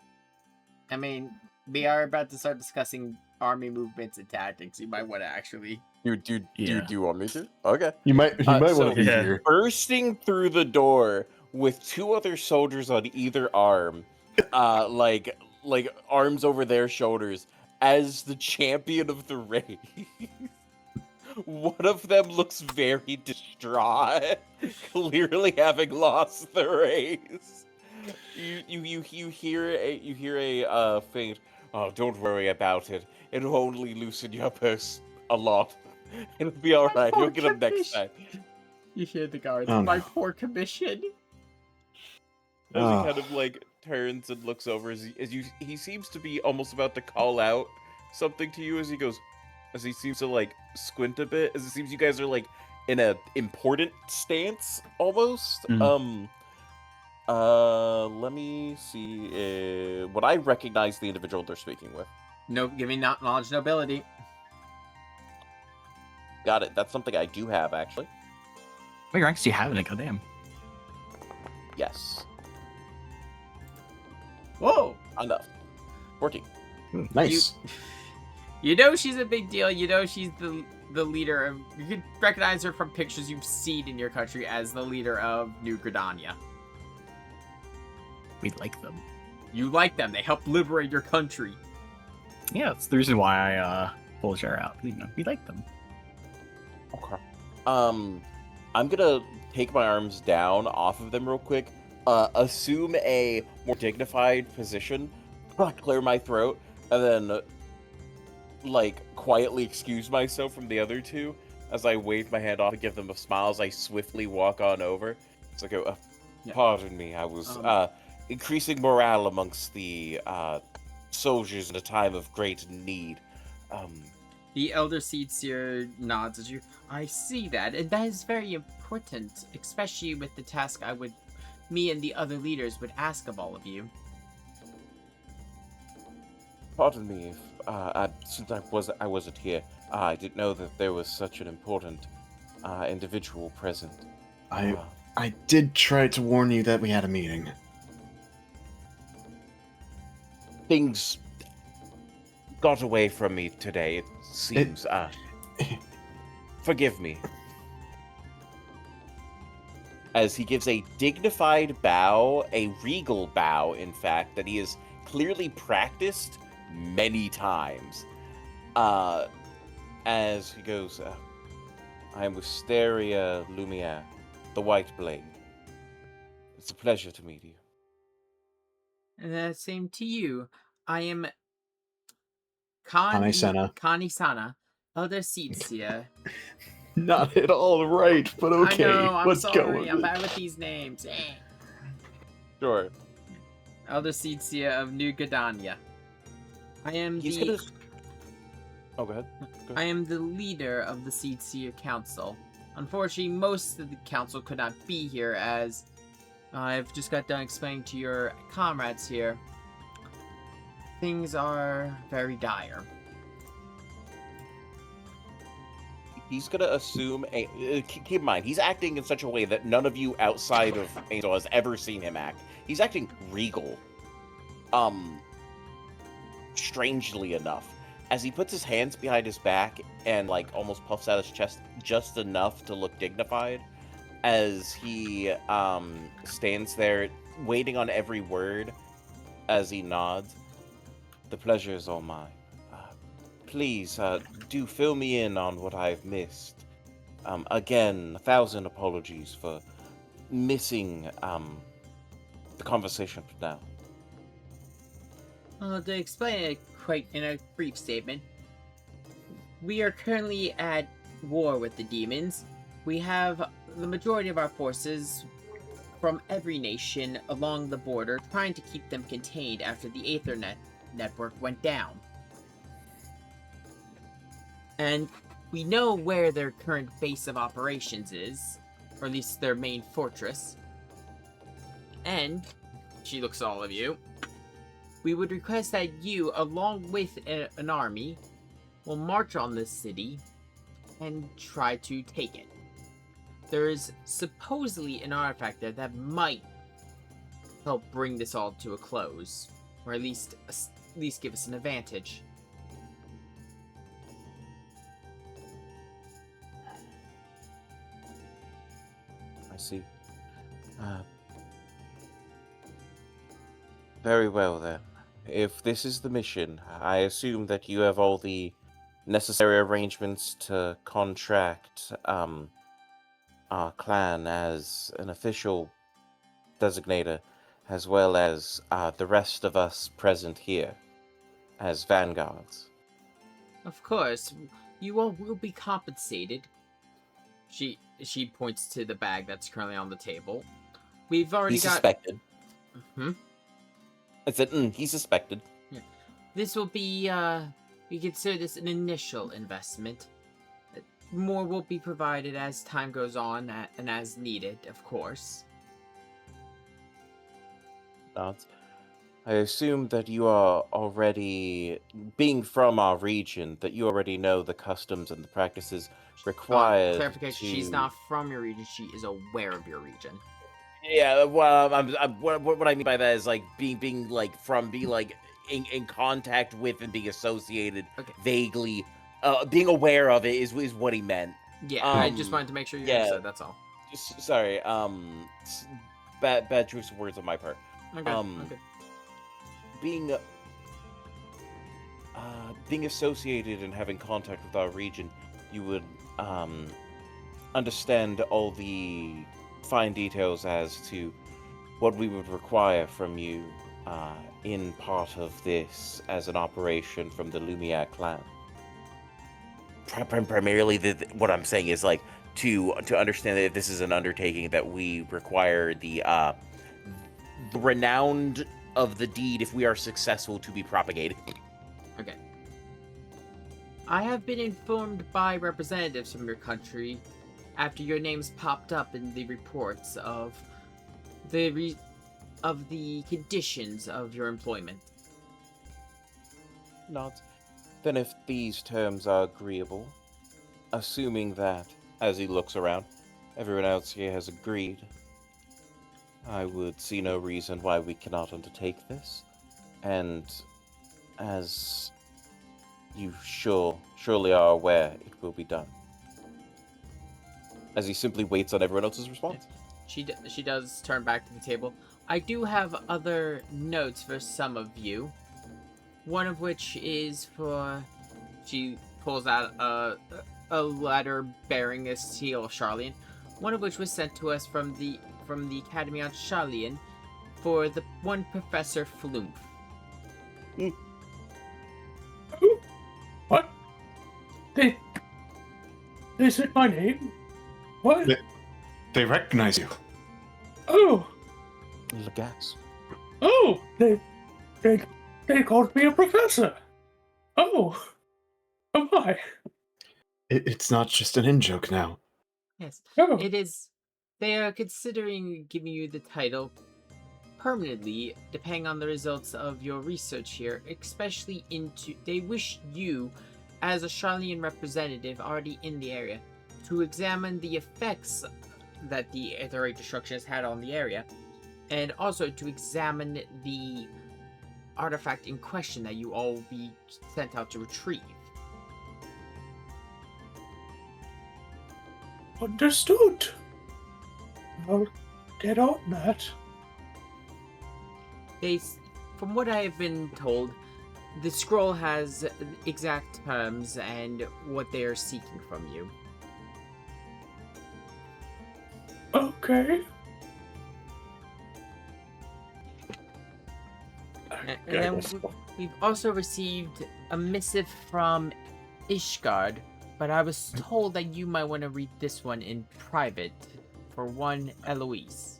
I mean, we are about to start discussing army movements and tactics. You might want to actually. Do Yeah. you want me to? Okay. You might want so- to be Yeah. here. Bursting through the door with 2 other soldiers on either arm, like arms over their shoulders, as the champion of the race. One of them looks very distraught, clearly having lost the race. You hear a faint. Oh, don't worry about it. It'll only loosen your purse a lot. It'll be all right. You'll get them next time. You hear the guards. Oh, My no. poor commission. As he Ah. kind of like turns and looks over, he seems to be almost about to call out something to you as he seems to like squint a bit, as it seems you guys are like in a important stance almost. Let me see. Would I recognize the individual they're speaking with? No, give me not knowledge, nobility. Got it. That's something I do have actually. What ranks do you have in it? Goddamn. Yes, Whoa! enough. 14. Nice. You know she's a big deal. You know she's the leader of. You can recognize her from pictures you've seen in your country as the leader of New Gridania. We like them. You like them. They help liberate your country. Yeah, that's the reason why I pulled Cher out. You know, we like them. Okay. I'm gonna take my arms down off of them real quick. Assume a more dignified position, clear my throat, and then like quietly excuse myself from the other 2 as I wave my hand off and give them a smile as I swiftly walk on over. So I go, Yeah. pardon me, I was increasing morale amongst the soldiers in a time of great need. The elder seer nods at you. I see that, and that is very important, especially with the task me and the other leaders would ask of all of you. Pardon me if since I wasn't here, I didn't know that there was such an important individual present. I did try to warn you that we had a meeting. Things got away from me today. It seems. Forgive me. As he gives a dignified bow, a regal bow, in fact, that he has clearly practiced many times. As he goes, I am Wisteria Lumiere, the White Blade. It's a pleasure to meet you. And same to you. I am Kanisana. elder seer. Not at all right, but okay. I know, I'm let's sorry, go with I'm it. bad with these names. Sure. Elder seer of New Gridania. I am Oh, go ahead. I am the leader of the Seed Council. Unfortunately, most of the council could not be here as I've just got done explaining to your comrades here. Things are very dire. He's gonna assume keep in mind, he's acting in such a way that none of you outside of Angel has ever seen him act. He's acting regal. Strangely enough, as he puts his hands behind his back and like almost puffs out his chest just enough to look dignified, as he stands there waiting on every word as he nods. The pleasure is all mine. Please, do fill me in on what I've missed. Again, 1,000 apologies for missing the conversation now. To explain it quite in a brief statement, we are currently at war with the demons. We have the majority of our forces from every nation along the border trying to keep them contained after the Aethernet network went down. And we know where their current base of operations is, or at least their main fortress. And, she looks at all of you, we would request that you, along with an army, will march on this city and try to take it. There is supposedly an artifact there that might help bring this all to a close, or at least give us an advantage. I see. Very well then. If this is the mission, I assume that you have all the necessary arrangements to contract our clan as an official designator, as well as the rest of us present here as vanguards. Of course, you all will be compensated. She points to the bag that's currently on the table. We've already He got. suspected. Hmm? I said, he suspected. Yeah. This will be. We consider this an initial investment. More will be provided as time goes on and as needed, of course. Nods. I assume that you are already, being from our region, that you already know the customs and the practices required. Clarification: she's not from your region. She is aware of your region. Yeah, well, what I mean by that is like being like in contact with and being associated vaguely, being aware of it is what he meant. Yeah, I just wanted to make sure you understood. That's all. Sorry, bad choice of words on my part. Okay. Being associated and having contact with our region, you would understand all the fine details as to what we would require from you in part of this as an operation from the Lumiere clan. Primarily, what I'm saying is like to understand that this is an undertaking that we require the renowned of the deed, if we are successful, to be propagated. Okay. I have been informed by representatives from your country after your names popped up in the reports of the conditions of your employment. Not. Then if these terms are agreeable, assuming that, as he looks around, everyone else here has agreed, I would see no reason why we cannot undertake this. And as you surely are aware, it will be done. As he simply waits on everyone else's response. She does turn back to the table. I do have other notes for some of you. One of which is for... She pulls out a letter bearing a seal of Charlian. One of which was sent to us from the Academy on Charlian for the one Professor Flumph. What? They said my name? What? They recognize you. Oh! Legas. Oh! They called me a professor! Oh! Oh my! It's not just an in-joke now. Yes. Oh! It is. They are considering giving you the title permanently, depending on the results of your research here, especially into... They wish you, as a Charlian representative already in the area, to examine the effects that the aetheroid destruction has had on the area, and also to examine the artifact in question that you all will be sent out to retrieve. Understood. I'll get on that. From what I have been told, the scroll has exact terms and what they are seeking from you. Okay. And then we've also received a missive from Ishgard, but I was told that you might want to read this one in private for one Eloise.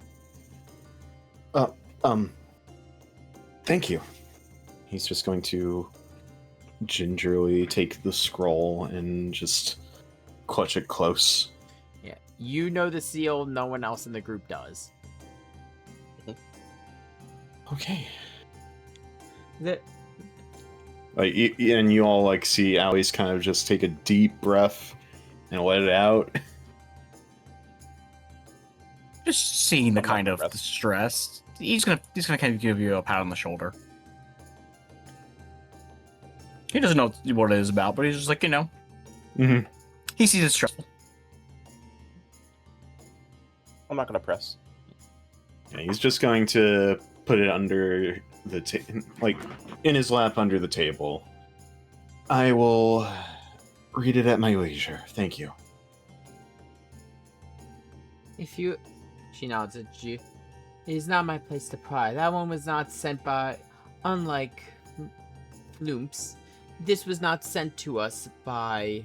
Thank you. He's just going to gingerly take the scroll and just clutch it close. Yeah, you know the seal, no one else in the group does. Okay. The... And you all see Alice kind of just take a deep breath and let it out. Just seeing the kind of distress he's gonna kind of give you a pat on the shoulder. He doesn't know what it is about, but he's just like, Mm-hmm. he sees it's stressful. I'm not gonna press. Yeah, he's just going to put it under the like in his lap under the table. I will read it at my leisure. Thank you. If you... She nods at you. It is not my place to pry. That one was not sent by... Unlike... Loomps. This was not sent to us by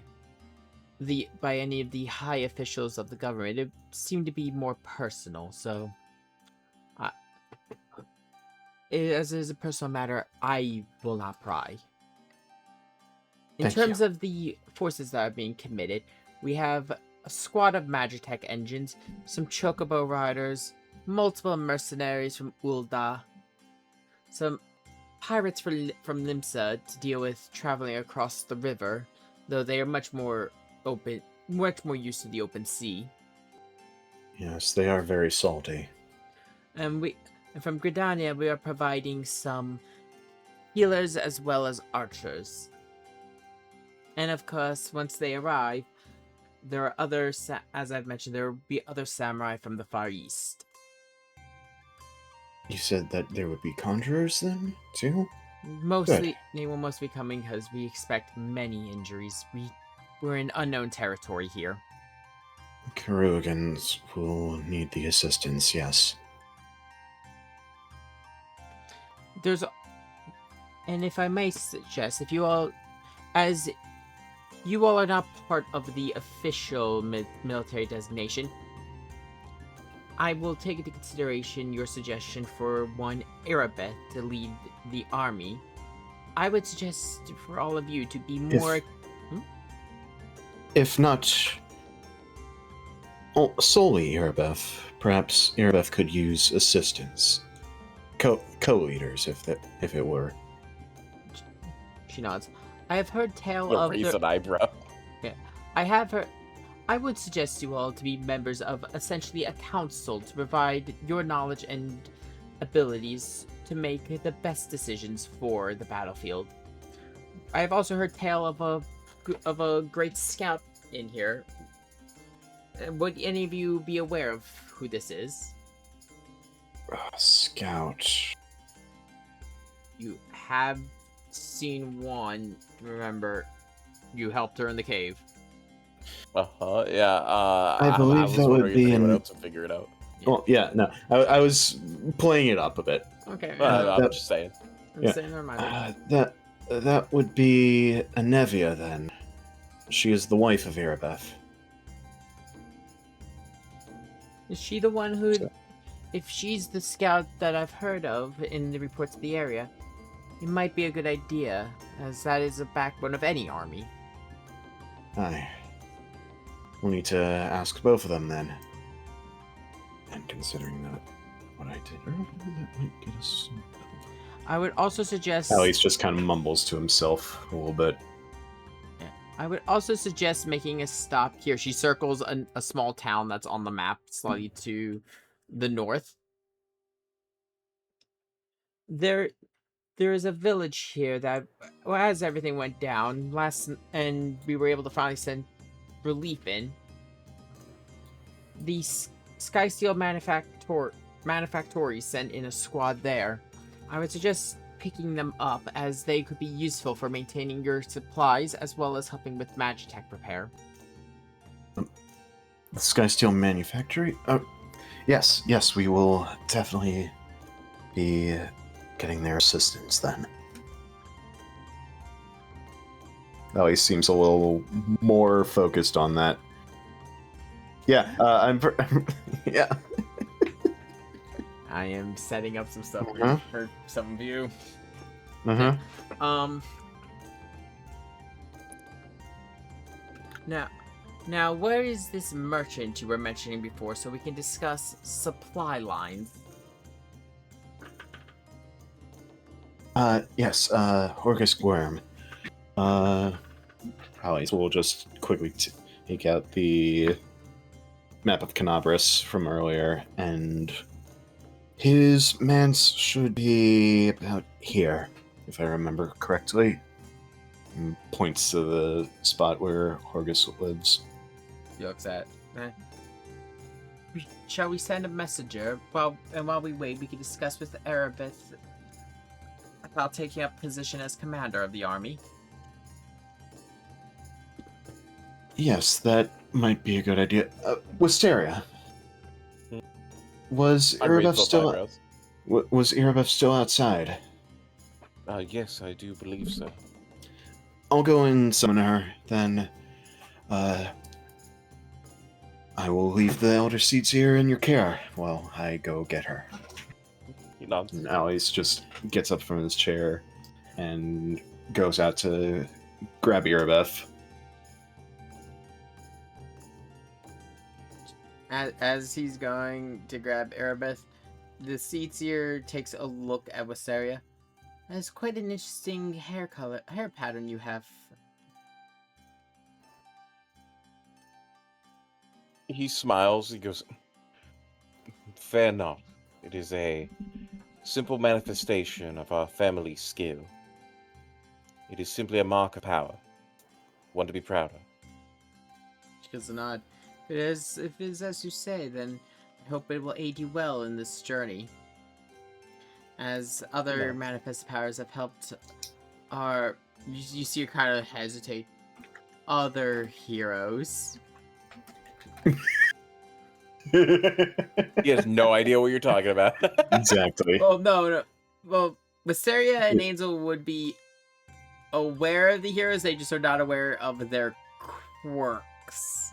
any of the high officials of the government. It seemed to be more personal, so... as it is a personal matter, I will not pry. In Thank terms of the forces that are being committed, we have a squad of Magitech engines, some Chocobo riders, multiple mercenaries from Ulda, some pirates from Limsa to deal with traveling across the river, though they are much more used to the open sea. Yes, they are very salty. And from Gridania, we are providing some healers as well as archers. And of course, once they arrive, there are other, as I've mentioned, there will be other samurai from the Far East. You said that there would be conjurers then, too? They will mostly be coming because we expect many injuries. We're in unknown territory here. Karugans will need the assistance, yes. And if I may suggest, as you all are not part of the official military designation, I will take into consideration your suggestion for one Arabeth to lead the army. I would suggest for all of you to be more... If not solely Erebeth, perhaps Erebeth could use assistance. Co-leaders, if it were. She nods. I have heard tale You'll of... raise an eyebrow. I have heard... I would suggest you all to be members of essentially a council to provide your knowledge and abilities to make the best decisions for the battlefield. I have also heard tale of a great scout in here. Would any of you be aware of who this is? Scout. You have seen one. Remember, you helped her in the cave. Yeah. I believe was that would wondering if be anyone in- else would figure it out. Well, yeah, no. I was playing it up a bit. Okay. I'm that- just saying. yeah. Never mind. That would be Anevia, then. She is the wife of Erebeth. Is she the one who... If she's the scout that I've heard of in the reports of the area, it might be a good idea, as that is the backbone of any army. Aye. We'll need to ask both of them, then. And considering that what I did earlier, that might get us... I would also suggest... Alex just kind of mumbles to himself a little bit. I would also suggest making a stop here. She circles a small town that's on the map, slightly to the north. There is a village here that, as everything went down and we were able to finally send relief in, the Skysteel Manufactory sent in a squad there. I would suggest picking them up, as they could be useful for maintaining your supplies as well as helping with Magitech repair. The Skysteel Manufactory? Yes, we will definitely be getting their assistance then. Alex seems a little more focused on that. Yeah, yeah. I am setting up some stuff for some of you. Mm-hmm. Now, where is this merchant you were mentioning before, so we can discuss supply lines? Yes, Horgus Worm. Alex will just quickly take out the map of Canabras from earlier and His manse should be about here, if I remember correctly. And points to the spot where Horgus lives. He looks at. Shall we send a messenger? While we wait, we can discuss with Erebeth about taking up position as commander of the army. Yes, that might be a good idea. Wisteria. Was I raise Erebeth both still? eyebrows. Was Erebeth still outside? Yes, I do believe so. I'll go and summon her. Then, I will leave the elder seats here in your care while I go get her. He nods. And Alois just gets up from his chair and goes out to grab Erebeth. As he's going to grab Erebeth, the Seatsier takes a look at Wisteria. That's quite an interesting hair pattern you have. He smiles. He goes, "Fair not. It is a simple manifestation of our family skill. It is simply a mark of power. One to be proud of." She gives a nod. If it is as you say, then I hope it will aid you well in this journey. As other manifest powers have helped you see her kind of hesitate. Other heroes. He has no idea what you're talking about. Exactly. Well, no. Well, Wisteria and Angel would be aware of the heroes, they just are not aware of their quirks.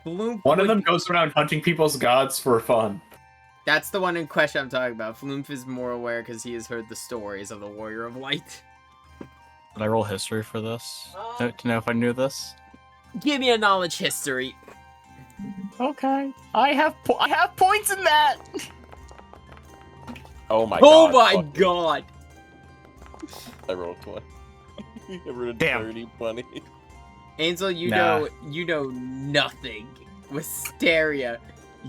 Floomp One of them goes around hunting people's gods for fun. That's the one in question I'm talking about. Floomp is more aware because he has heard the stories of the Warrior of Light. Did I roll history for this? To know if I knew this? Give me a knowledge history. Okay. I have points in that! Oh my Oh god. my fuck. god! I rolled 20. I rolled a Damn. dirty 20. Angel, you Nah. know nothing. Wisteria,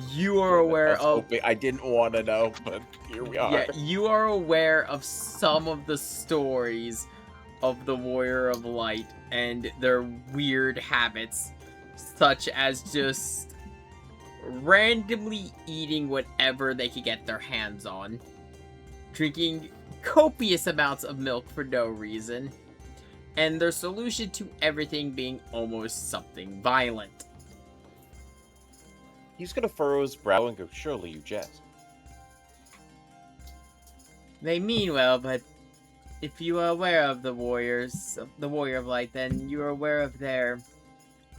you are aware of. I didn't want to know, but here we are. Yeah, you are aware of some of the stories of the Warrior of Light and their weird habits, such as just randomly eating whatever they could get their hands on, drinking copious amounts of milk for no reason, and their solution to everything being almost something violent. He's gonna furrow his brow and go, "Surely you jest." They mean well, but if you are aware of the Warrior of Light, then you are aware of their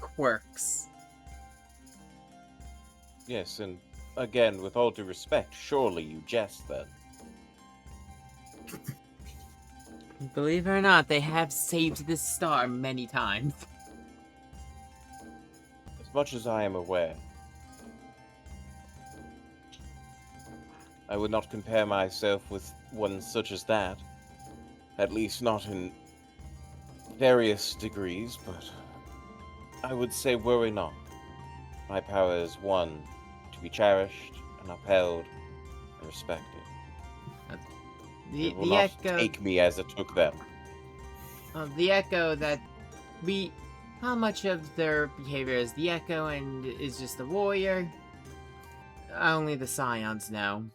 quirks. Yes, and again, with all due respect, surely you jest then. Believe it or not, they have saved this star many times. As much as I am aware, I would not compare myself with one such as that. At least not in various degrees, but I would say worry not. My power is one to be cherished and upheld and respected. It will not take me as it took them. The echo that how much of their behavior is the echo and is just the warrior? Only the scions know.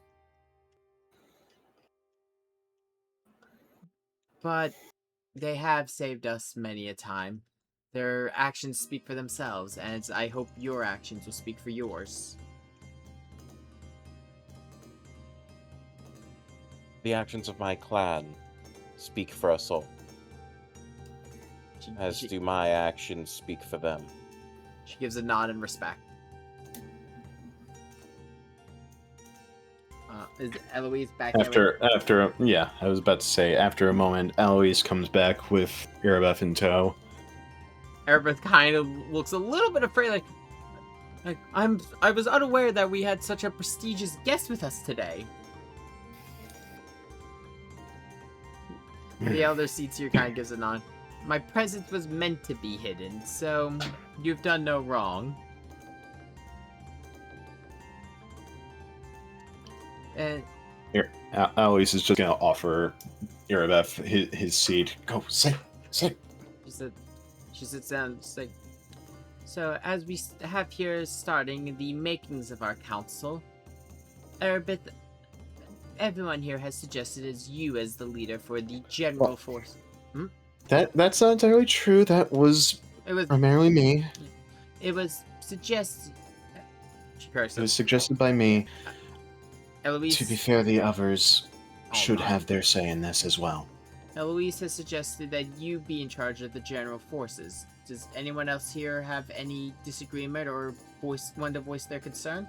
But they have saved us many a time. Their actions speak for themselves, and I hope your actions will speak for yours. The actions of my clan speak for us all, as do my actions speak for them. She gives a nod in respect. Is Eloise back there? I was about to say, after a moment, Eloise comes back with Erebeth in tow. Erebeth kind of looks a little bit afraid, like I was unaware that we had such a prestigious guest with us today. The elder Seatsier kind of gives a nod. My presence was meant to be hidden, so you've done no wrong. And Here, Alice is just gonna offer Irabeth his seat. Go, sit. she sits down. She's like, so as we have here starting the makings of our council, Erebeth, everyone here has suggested as you as the leader for the general force. That's not entirely true. That was It was primarily me. it was suggested. It was suggested by me. Eloise, To be fair, the others should Alright. have their say in this as well. Eloise has suggested that you be in charge of the general forces. Does anyone else here have any disagreement or want to voice their concern?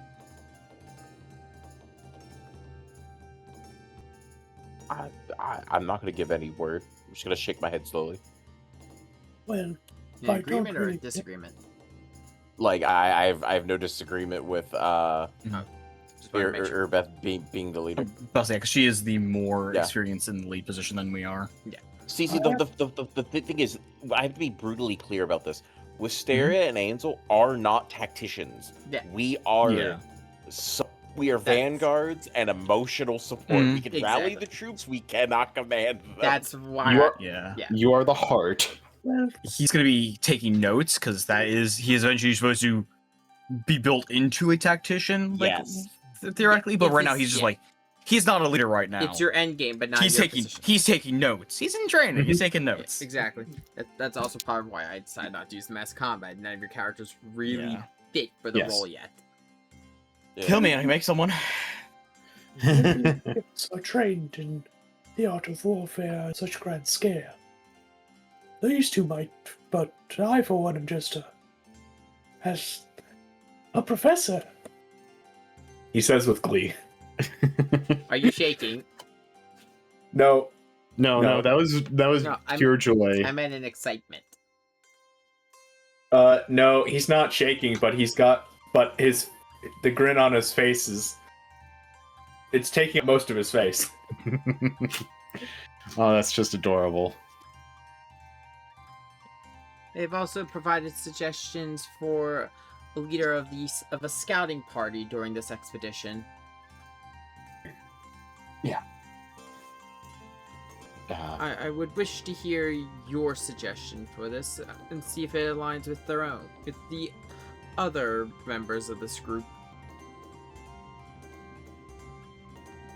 I'm not going to give any word. I'm just going to shake my head slowly. Well, An I agreement don't or a really- disagreement? Like, I have no disagreement with Just wanted to make sure. Beth being the leader. Because she is the more Yeah. experienced in the lead position than we are. See, the thing is, I have to be brutally clear about this. Wisteria and Ansel are not tacticians. Yeah. We are Yeah. we are vanguards and emotional support. Mhm. We can rally Exactly. the troops. We cannot command them. That's why. You are- Yeah. Yeah. You are the heart. Well, He's going to be taking notes because he is eventually supposed to be built into a tactician, like, Yes. theoretically. But It's right now his- he's just yeah. like, he's not a leader right now. It's your end game, but not he's your taking position. he's taking notes. He's in training. He's taking Yeah, notes. exactly. That's also part of why I decided not to use mass combat. None of your characters really Yeah. fit for the Yes. role yet. Yeah. Kill me and I can make someone. It's are trained in the art of warfare on such grand scale. These two might, but I, for one, am just as a professor. He says with glee. Are you shaking? No, No, that was No, pure joy. I meant in excitement. no, he's not shaking, but the grin on his face it's taking up most of his face. Oh, that's just adorable. They've also provided suggestions for a leader of a scouting party during this expedition. I would wish to hear your suggestion for this and see if it aligns with the other members of this group.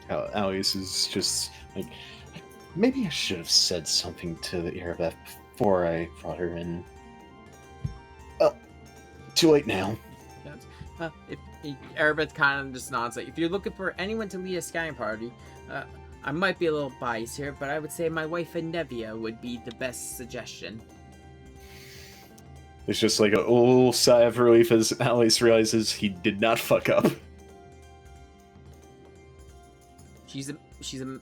Alice is just like, maybe I should have said something to the Irabeth before I brought her in. Too late now. If Erebeth kind of just nods, like, if you're looking for anyone to lead a scouting party, I might be a little biased here, but I would say my wife Anevia would be the best suggestion. It's just like a little sigh of relief as Alice realizes he did not fuck up. She's a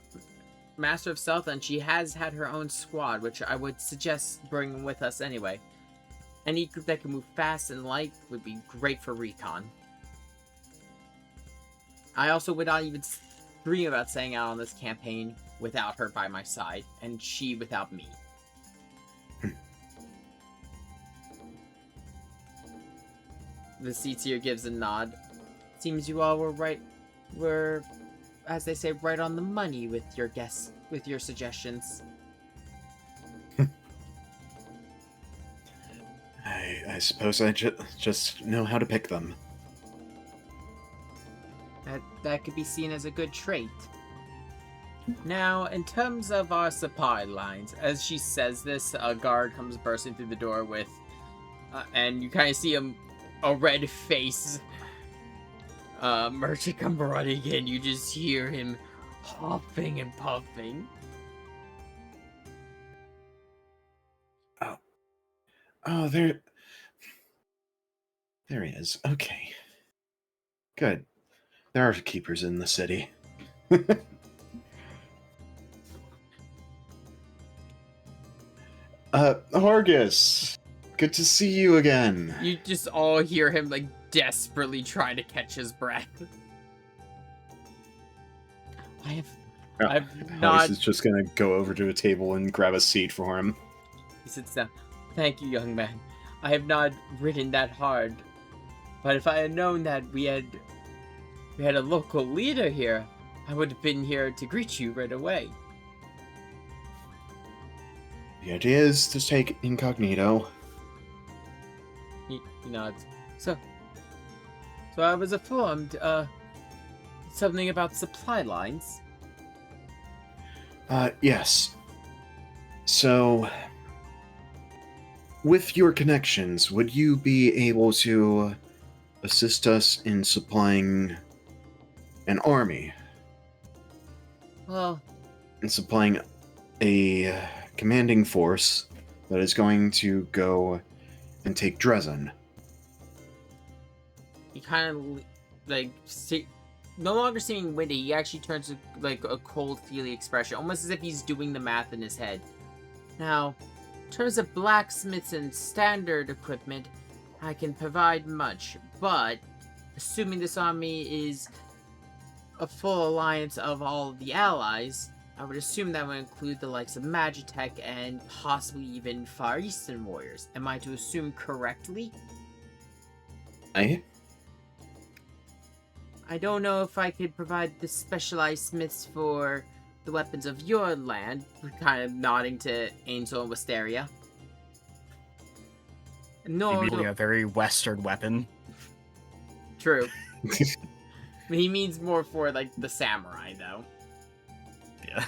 master of stealth, and she has had her own squad, which I would suggest bringing with us anyway. Any group that can move fast and light would be great for recon. I also would not even dream about setting out on this campaign without her by my side, and she without me. The seats gives a nod. Seems you all were, as they say, right on the money with your suggestions. I suppose I just know how to pick them. That could be seen as a good trait. Now, in terms of our supply lines, as she says this, a guard comes bursting through the door with, and you kind of see a red face. Merchant come running in. You just hear him huffing and puffing. Oh, there he is. Okay. Good. There are keepers in the city. Hargus! Good to see you again. You just all hear him, like, desperately trying to catch his breath. I've Hargus not... is just gonna go over to a table and grab a seat for him. He sits down. Thank you, young man. I have not ridden that hard. But if I had known that we had a local leader here, I would have been here to greet you right away. The idea is to take incognito. He nods. So I was informed, something about supply lines. Yes. So, with your connections, would you be able to assist us in supplying an army? Well, In supplying a commanding force that is going to go and take Dresden? he kind of, no longer seeming witty, he actually turns to, a cold, feely expression, almost as if he's doing the math in his head. Now, in terms of blacksmiths and standard equipment, I can provide much, but assuming this army is a full alliance of all of the allies, I would assume that would include the likes of Magitech and possibly even Far Eastern warriors. Am I to assume correctly? I don't know if I could provide the specialized smiths for the weapons of your land, kind of nodding to Angel and Wisteria. No, Immediately a very Western weapon. True. He means more for, the samurai, though. Yeah.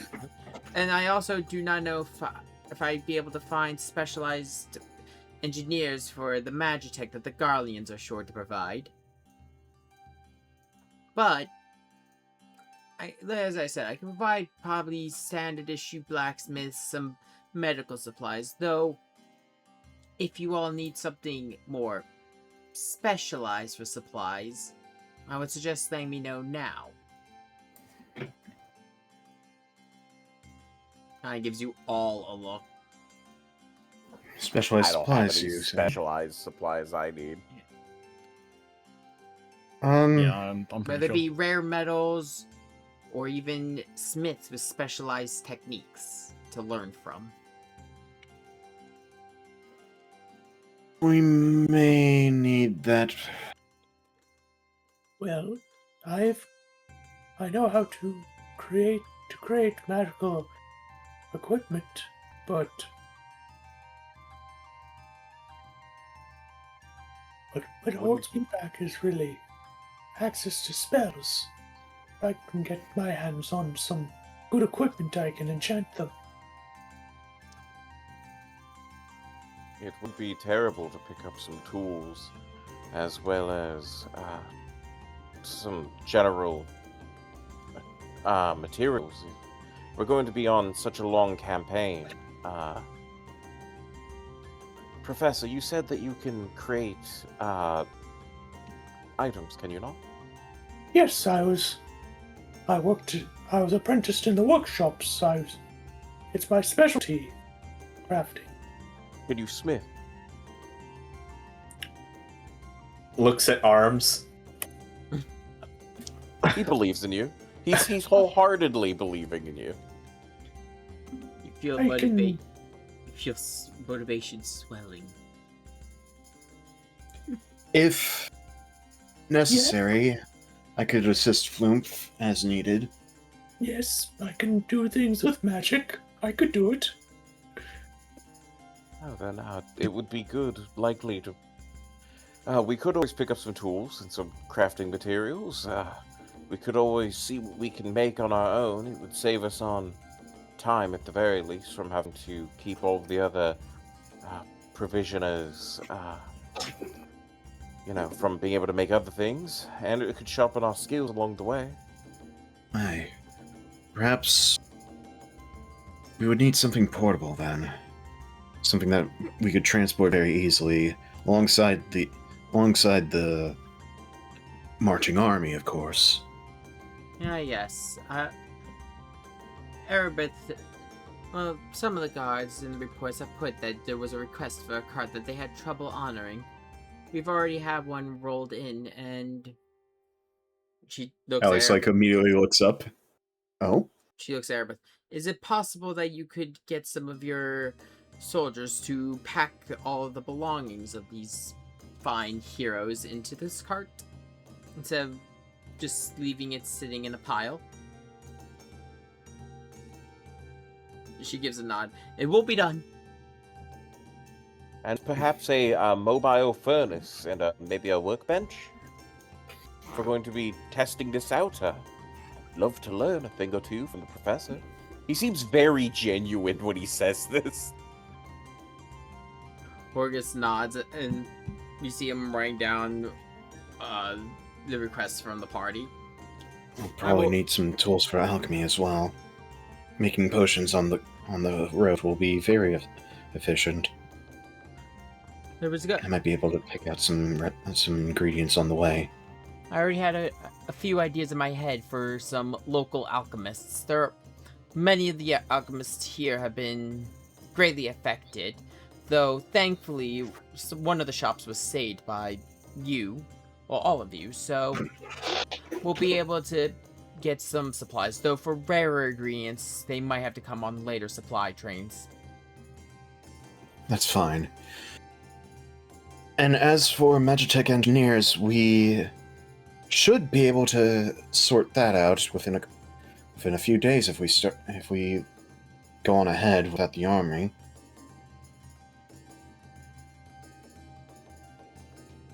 And I also do not know if I'd be able to find specialized engineers for the Magitech that the Garleans are sure to provide. But, as I said, I can provide probably standard issue blacksmiths, some medical supplies, though if you all need something more specialized for supplies, I would suggest letting me know now. Kind of gives you all a look. Specialized I don't have supplies, any you say? specialized supplies I need. Yeah, I'm pretty Whether it sure. be rare metals or even smiths with specialized techniques to learn from. We may need that. Well, I know how to create magical equipment, but what holds me back is really access to spells. If I can get my hands on some good equipment, I can enchant them. It would be terrible to pick up some tools, as well as some general materials. We're going to be on such a long campaign. Professor, you said that you can create items, can you not? Yes, I was apprenticed in the workshops. It's my specialty, crafting. Can you smith? Looks at arms. He believes in you. He's wholeheartedly believing in you. You feel I can- You feel motivation swelling. If necessary, I could assist Flumph as needed. Yes, I can do things with magic. I could do it. Oh, then it would be good, likely to... we could always pick up some tools and some crafting materials. We could always see what we can make on our own. It would save us on time, at the very least, from having to keep all of the other provisioners, from being able to make other things. And it could sharpen our skills along the way. Aye. Perhaps we would need something portable then. Something that we could transport very easily alongside the marching army, of course. Yes. Erebeth, well, some of the guards in the reports have put that there was a request for a cart that they had trouble honoring. We've already had one rolled in, and she looks Alex at immediately looks up. Oh? She looks at Erebeth. Is it possible that you could get some of your soldiers to pack all of the belongings of these fine heroes into this cart instead of just leaving it sitting in a pile? She gives a nod. It will be done. And perhaps a mobile furnace and maybe a workbench? If we're going to be testing this out, love to learn a thing or two from the professor. He seems very genuine when he says this. Horgus nods, and you see him writing down the requests from the party. We'll probably need some tools for alchemy as well. Making potions on the road will be very efficient. There was a I might be able to pick out some ingredients on the way. I already had a few ideas in my head for some local alchemists. Many of the alchemists here have been greatly affected, though thankfully one of the shops was saved by you, well, all of you, so we'll be able to get some supplies, though for rarer ingredients, they might have to come on later supply trains. That's fine. And as for Magitech engineers, we should be able to sort that out within a few days if we go on ahead without the army.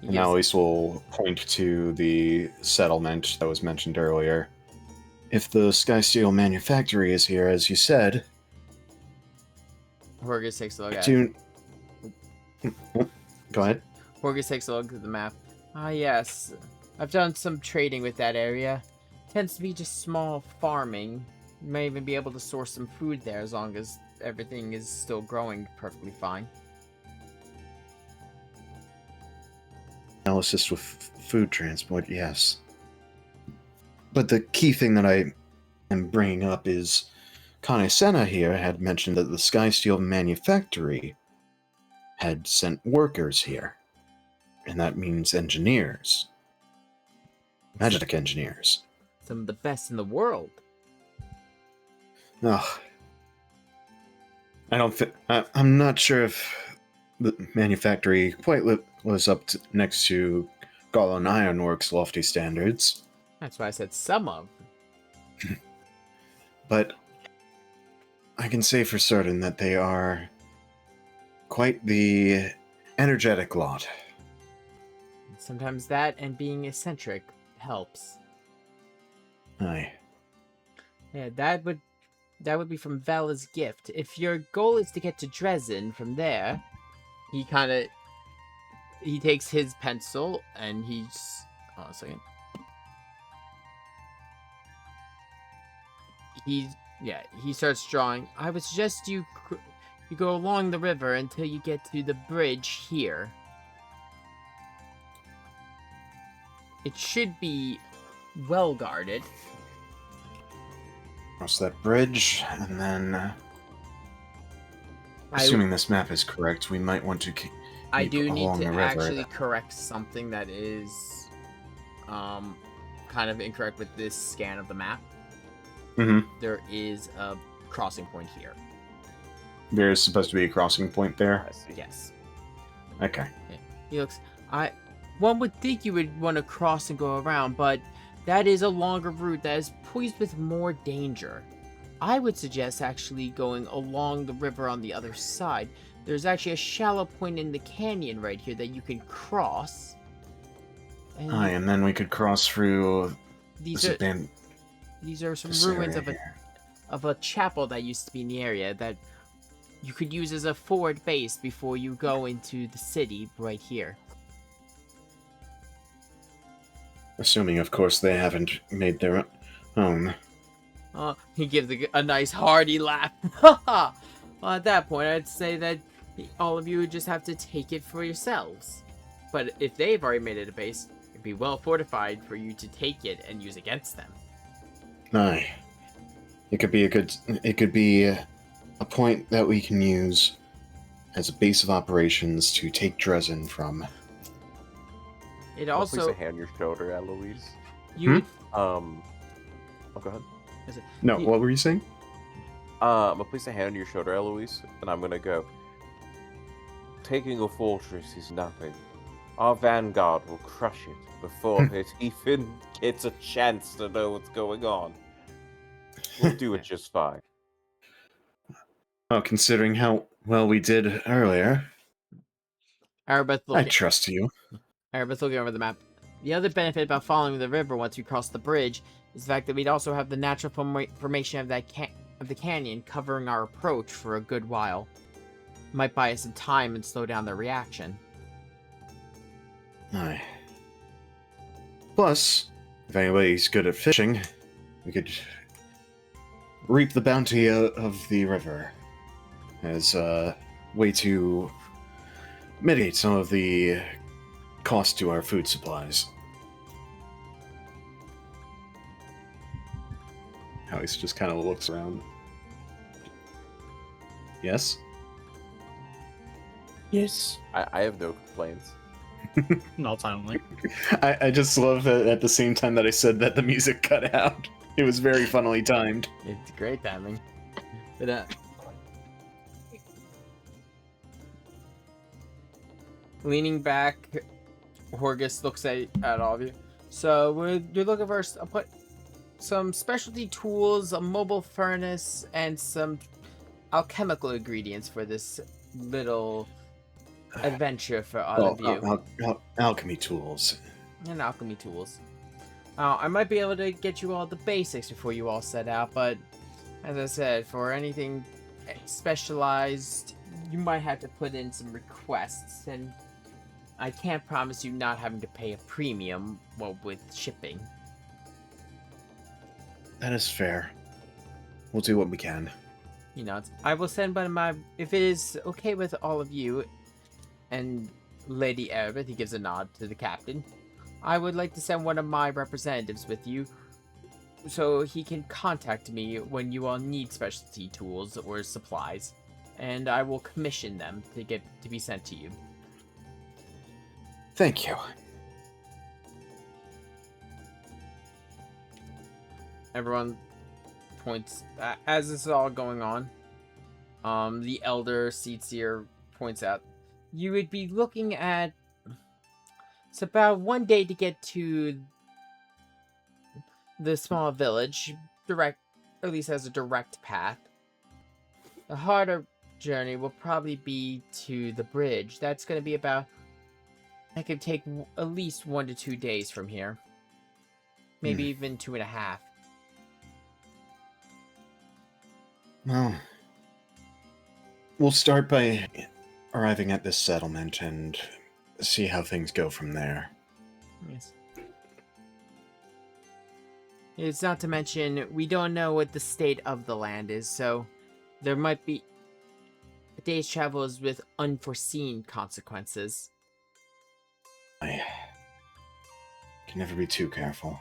And now at least we'll point to the settlement that was mentioned earlier. If the Sky Steel Manufactory is here, as you said... Horgus takes a look at it. Go ahead. Horgus takes a look at the map. Ah, yes. I've done some trading with that area. Tends to be just small farming. You may even be able to source some food there as long as everything is still growing perfectly fine. I'll assist with food transport, yes. But the key thing that I am bringing up is Kane Senna here had mentioned that the Sky Steel Manufactory had sent workers here. And that means engineers. Magic engineers. Some of the best in the world. Ugh. I'm not sure if the manufactory quite lives up next to Garland Ironworks' lofty standards. That's why I said some of. But I can say for certain that they are quite the energetic lot. Sometimes that and being eccentric helps. Aye. Yeah, that would be from Vala's gift. If your goal is to get to Dresden from there, he takes his pencil and he's... Hold on a second. He starts drawing. I would suggest you go along the river until you get to the bridge here. It should be well guarded. Cross that bridge, and then... assuming this map is correct, we might want to keep I do need along to the river. actually correct something that is kind of incorrect with this scan of the map. Mm-hmm. There is a crossing point here. There's supposed to be a crossing point there? I see. Yes. Okay. He looks... One would think you would want to cross and go around, but that is a longer route that is poised with more danger. I would suggest actually going along the river on the other side. There's actually a shallow point in the canyon right here that you can cross. And then we could cross through these are some this ruins area here. of a chapel that used to be in the area that you could use as a forward base before you go into the city right here. Assuming, of course, they haven't made their own. He gives a nice hearty laugh. Well, at that point, I'd say that all of you would just have to take it for yourselves. But if they've already made it a base, it'd be well fortified for you to take it and use against them. Aye. It could be a point that we can use as a base of operations to take Dresden from. It I'll also... place a hand on your shoulder, Eloise. You Oh, go ahead. No, what were you saying? I'm gonna place a hand on your shoulder, Eloise, and I'm gonna go. Taking a fortress is nothing. Our vanguard will crush it before it even gets a chance to know what's going on. We'll do it just fine. Well, considering how well we did earlier, Arabeth I looking, trust you. Arabeth looking over the map. The other benefit about following the river once we cross the bridge is the fact that we'd also have the natural formation of the canyon covering our approach for a good while. Might buy us some time and slow down their reaction. Aye. Plus, if anybody's good at fishing, we could reap the bounty of the river as a way to mitigate some of the cost to our food supplies. Alex just kind of looks around. Yes? Yes. I have no complaints. Not silently. I just love that at the same time that I said that, the music cut out. It was very funnily timed. It's great timing. But, leaning back, Horgus looks at all of you. So you're looking for some specialty tools, a mobile furnace, and some alchemical ingredients for this little adventure for all of you. Alchemy tools. And alchemy tools. I might be able to get you all the basics before you all set out, but as I said, for anything specialized, you might have to put in some requests, and I can't promise you not having to pay a premium with shipping. That is fair. We'll do what we can. You know, I will send one of my, if it is okay with all of you, and Lady Erebeth, he gives a nod to the captain, I would like to send one of my representatives with you, so he can contact me when you all need specialty tools or supplies, and I will commission them to be sent to you. Thank you. Everyone points as this is all going on. The elder Seatsier points out, you would be looking at it's about 1 day to get to the small village, or at least as a direct path. The harder journey will probably be to the bridge. That's going to be about, that could take at least 1 to 2 days from here. Maybe even 2.5. Well, we'll start by arriving at this settlement and see how things go from there. Yes. It's not to mention, we don't know what the state of the land is, so there might be a day's travel is with unforeseen consequences. I can never be too careful.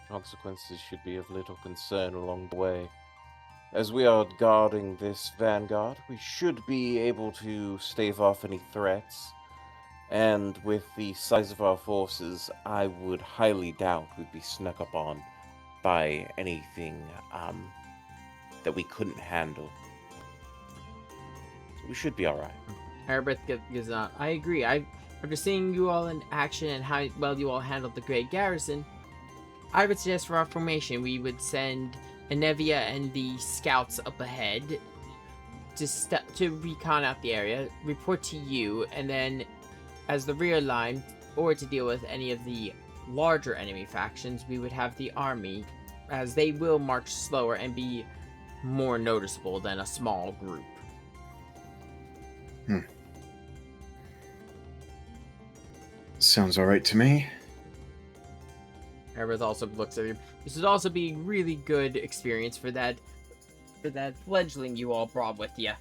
Consequences should be of little concern along the way. As we are guarding this vanguard, we should be able to stave off any threats. And with the size of our forces, I would highly doubt we'd be snuck up on by anything that we couldn't handle. So we should be alright. Erebeth gives out. I agree. After seeing you all in action and how well you all handled the Great Garrison, I would suggest for our formation, we would send Anevia and the scouts up ahead to recon out the area, report to you, and then as the rear line, or to deal with any of the larger enemy factions, we would have the army, as they will march slower and be more noticeable than a small group. Sounds alright to me. Erebeth also looks at you. This would also be a really good experience for that fledgling you all brought with you.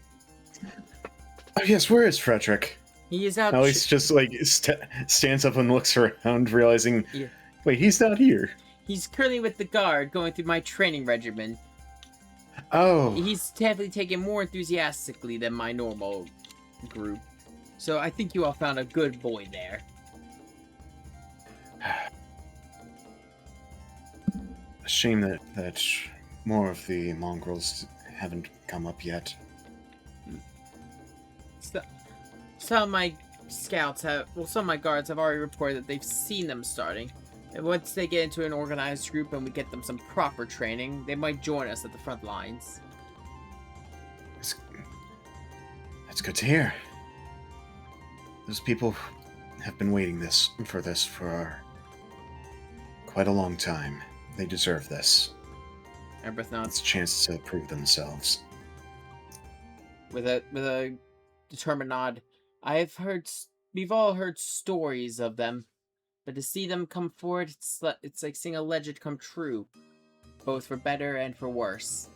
Oh yes, where is Frederick? He is out. Alex just like stands up and looks around, realizing, Yeah. wait, he's not here. He's currently with the guard, going through my training regimen. Oh, He's definitely taken more enthusiastically than my normal group. So I think you all found a good boy there. a shame that more of the mongrels haven't come up yet. Some of my scouts some of my guards have already reported that they've seen them starting. And once they get into an organized group and we get them some proper training, they might join us at the front lines. It's good to hear. Those people have been waiting for this for quite a long time. They deserve this. Everett nods. It's a chance to prove themselves. With a determined nod. We've all heard stories of them, but to see them come forward, it's like seeing a legend come true, both for better and for worse.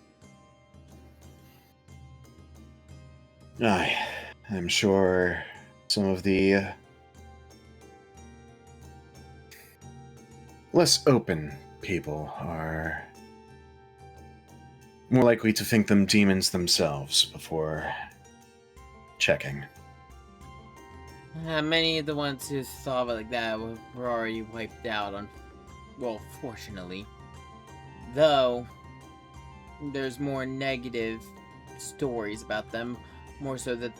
I'm sure some of the less open people are more likely to think them demons themselves before checking. Many of the ones who thought of it like that were already wiped out, fortunately. Though, there's more negative stories about them, more so that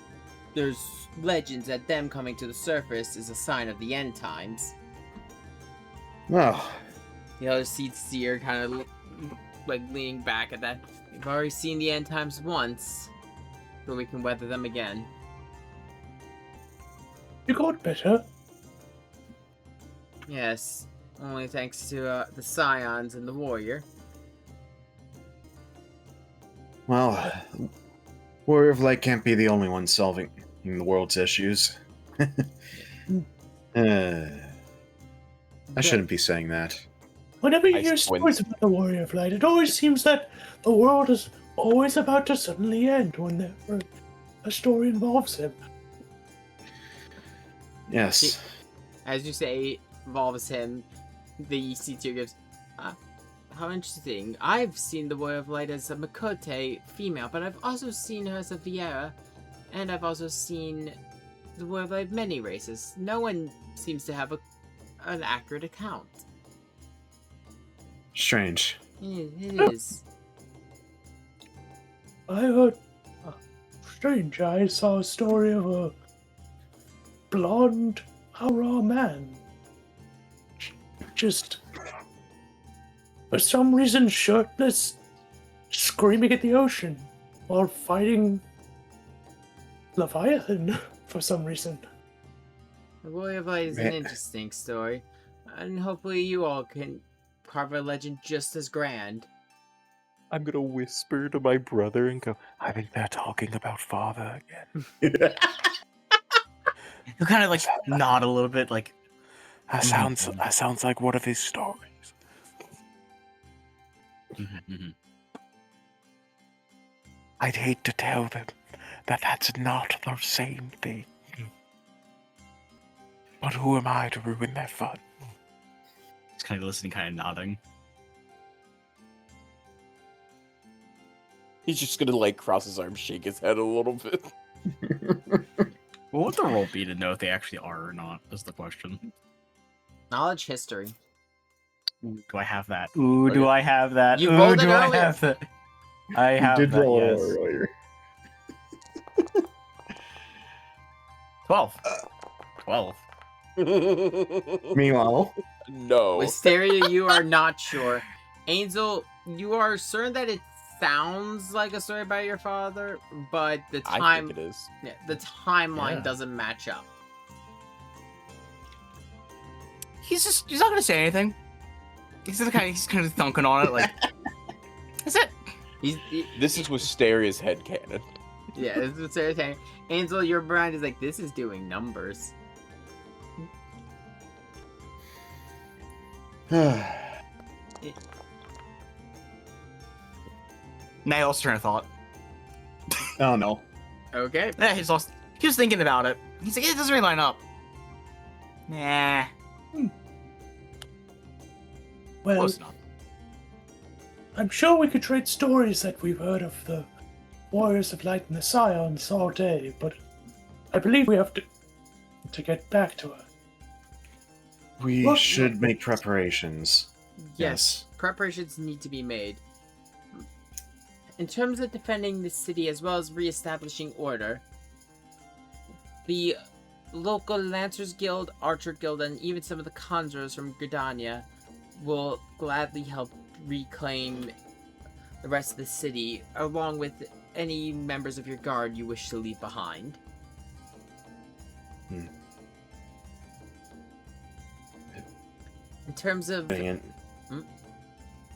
there's legends that them coming to the surface is a sign of the end times. Well, The other seer kind of like leaning back at that. We've already seen the end times once, so we can weather them again. You got better. Yes, only thanks to the Scions and the Warrior. well, Warrior of Light can't be the only one solving the world's issues. I shouldn't be saying that. Whenever you I hear squint. stories about the Warrior of Light, it always seems that the world is always about to suddenly end when a story involves him. Yes. As you say, involves him, the seer gives. How interesting. I've seen the Warrior of Light as a Makote female, but I've also seen her as a Viera, and I've also seen the Warrior of Light many races. No one seems to have an accurate account. Strange. It is. I heard. Strange, I saw a story of a blonde, raw man. Just. For some reason, shirtless, screaming at the ocean while fighting Leviathan for some reason. The Warrior of Light is an interesting story, and hopefully you all can carve a legend just as grand. I'm gonna whisper to my brother and go, I think they're talking about father again. He'll kind of like nod a little bit, like, That sounds like one of his stories. I'd hate to tell them that that's not the same thing. But who am I to ruin their fun? he's kind of listening, kind of nodding. He's just gonna like cross his arms, shake his head a little bit. What would the roll be to know if they actually are or not, is the question. Knowledge history. Ooh, do I have that? Ooh, do Okay. I have that? You Ooh, rolled it do I earlier. have that? I have did that, roll yes. earlier. 12. 12. Meanwhile, No. Wisteria, you are not sure. Angel, you are certain that it sounds like a story about your father, but the I think it is. the timeline Yeah. doesn't match up. He's not gonna say anything. He's kind of thunking on it, like, that's it. This is Wisteria's headcanon. Yeah, this is what Sarah's saying. Angel, your mind is like, this is doing numbers. Now he lost train of thought. oh no. Okay. Yeah, he was thinking about it. He's like, it doesn't really line up. Nah. Well, Close enough. I'm sure we could trade stories that we've heard of the Warriors of Light and the Scions all day, but I believe we have to get back to her. We What- should make preparations. Yes, preparations need to be made. In terms of defending the city as well as re-establishing order, the local Lancers Guild, Archer Guild, and even some of the Conjurers from Gridania will gladly help reclaim the rest of the city, along with any members of your guard you wish to leave behind. Hmm. In terms of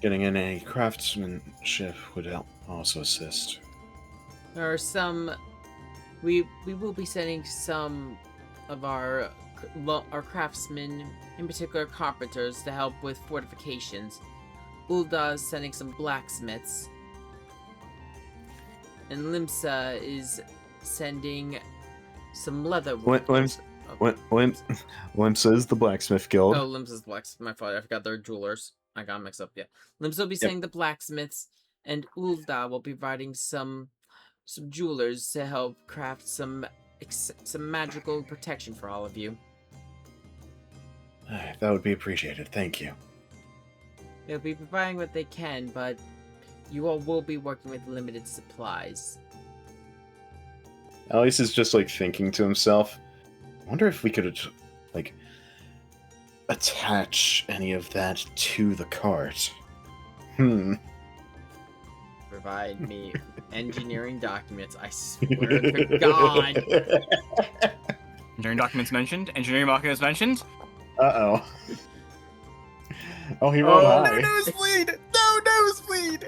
Getting in a craftsmanship would also assist. there are some, we will be sending some of our craftsmen, in particular carpenters, to help with fortifications. Ulda is sending some blacksmiths, and Limsa is sending some leather workers. Limsa is the blacksmith guild. Oh, Limsa's blacksmith. My fault. I forgot they're jewelers. I got mixed up. Yeah, Limsa will be sending the blacksmiths, and Ulda will be providing some jewelers to help craft some magical protection for all of you. That would be appreciated. Thank you. They'll be providing what they can, but you all will be working with limited supplies. Alice is just like thinking to himself, I wonder if we could like attach any of that to the cart. Provide me engineering documents, I swear to God. Engineering documents mentioned. Engineering documents mentioned. Uh-oh. Oh, he rolled high. No nosebleed! No nosebleed!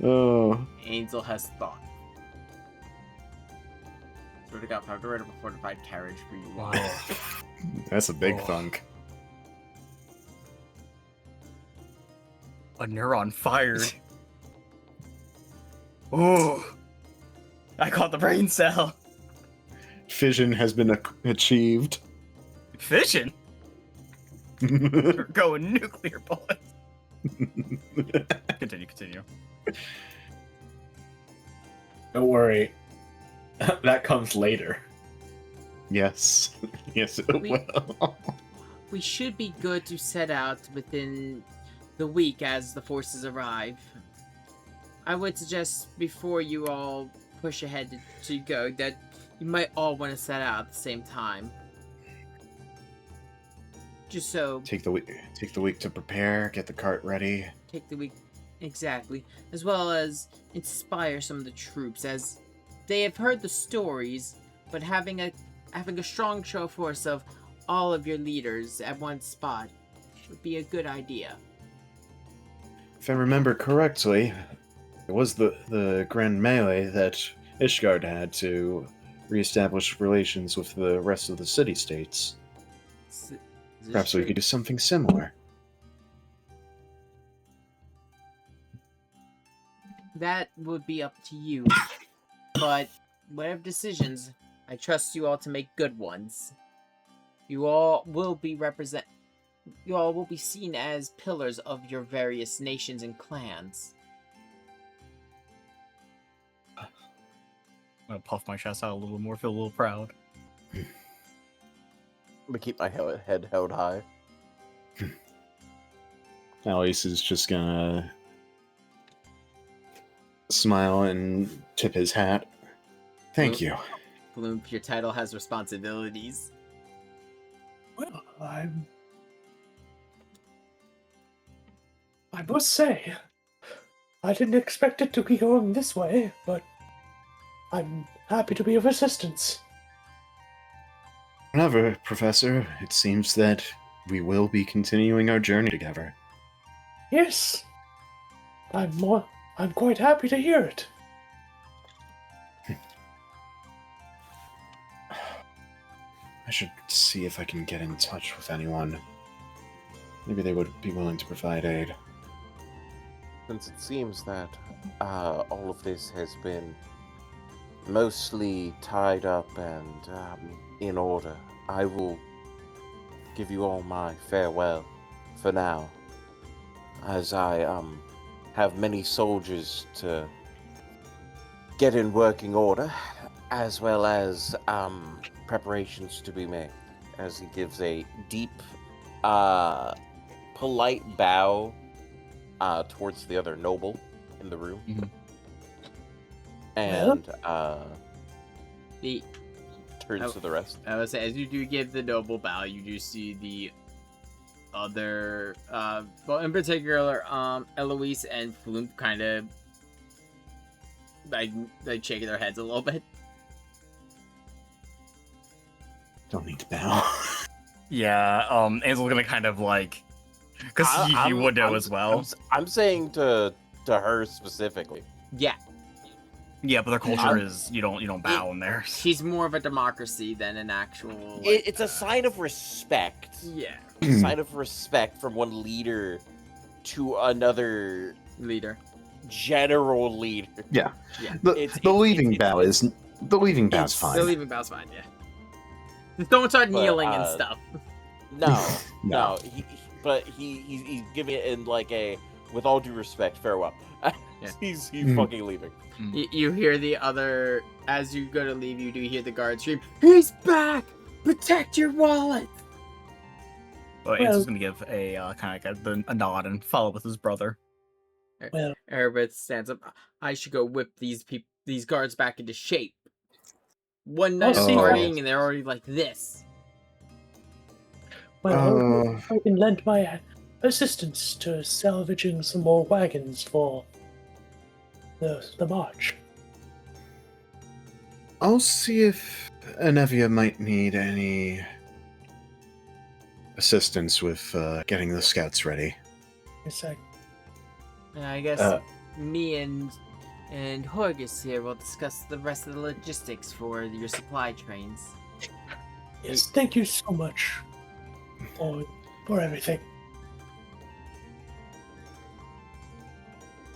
Oh. Angel has thought. Swear to God, if I have to write up a fortified carriage for you. Wow. That's a big Oh. thunk. A neuron fired. Oh, I caught the brain cell. Fission has been achieved. Fission? We're going nuclear bullets. Continue. Don't worry. That comes later. Yes. Yes, it We- will. We should be good to set out within the week as the forces arrive. I would suggest before you all push ahead to go that you might all want to set out at the same time. Just so Take the week to prepare, get the cart ready. take the week exactly, as well as inspire some of the troops, as they have heard the stories, but having a strong show force of all of your leaders at one spot would be a good idea. If I remember correctly, it was the Grand Melee that Ishgard had to reestablish relations with the rest of the city-states. Perhaps we could do something similar. That would be up to you, but whatever decisions, I trust you all to make good ones. You all will be seen as pillars of your various nations and clans. I'm gonna puff my chest out a little more, feel a little proud. I'm gonna keep my head held high. Alice is just gonna smile and tip his hat. Thank you. Bloom, your title has responsibilities. Well, I must say, I didn't expect it to be going this way, but I'm happy to be of assistance. Whenever, Professor, it seems that we will be continuing our journey together. Yes, I'm quite happy to hear it. I should see if I can get in touch with anyone. Maybe they would be willing to provide aid. Since it seems that all of this has been mostly tied up and in order, I will give you all my farewell for now, as I have many soldiers to get in working order, as well as preparations to be made. As he gives a deep, polite bow towards the other noble in the room. Mhm. And The turns to the rest. I would say, as you do give the noble bow, you do see other, well, in particular, Eloise and Floop kind of like shaking their heads a little bit. Don't need to bow. Yeah, Ansel's gonna kind of like, because he would know as well. I'm saying to her specifically. Yeah, Yeah, but their culture is you don't bow in there. she's more of a democracy than an actual. Like, It's a sign of respect. Yeah, A sign of respect from one leader to another leader. general leader. Yeah. Yeah. The leaving bow is fine. The leaving bow's fine. Yeah. Just don't start But, kneeling and stuff. No, No. but he's giving it in like a, with all due respect, farewell. Yeah. He's Mhm. fucking leaving. You hear the other, as you go to leave, you do hear the guard scream, "He's back! Protect your wallet!" But Ansel's gonna give a kind of like a nod and follow with his brother. Well, Erebeth stands up. I should go whip these guards back into shape. One night of see partying and they're already like this. well, I can lend my assistance to salvaging some more wagons for the march. I'll see if Anevia might need any assistance with getting the scouts ready. It's like, I guess me and Horgus here will discuss the rest of the logistics for your supply trains. yes, thank you so much for everything.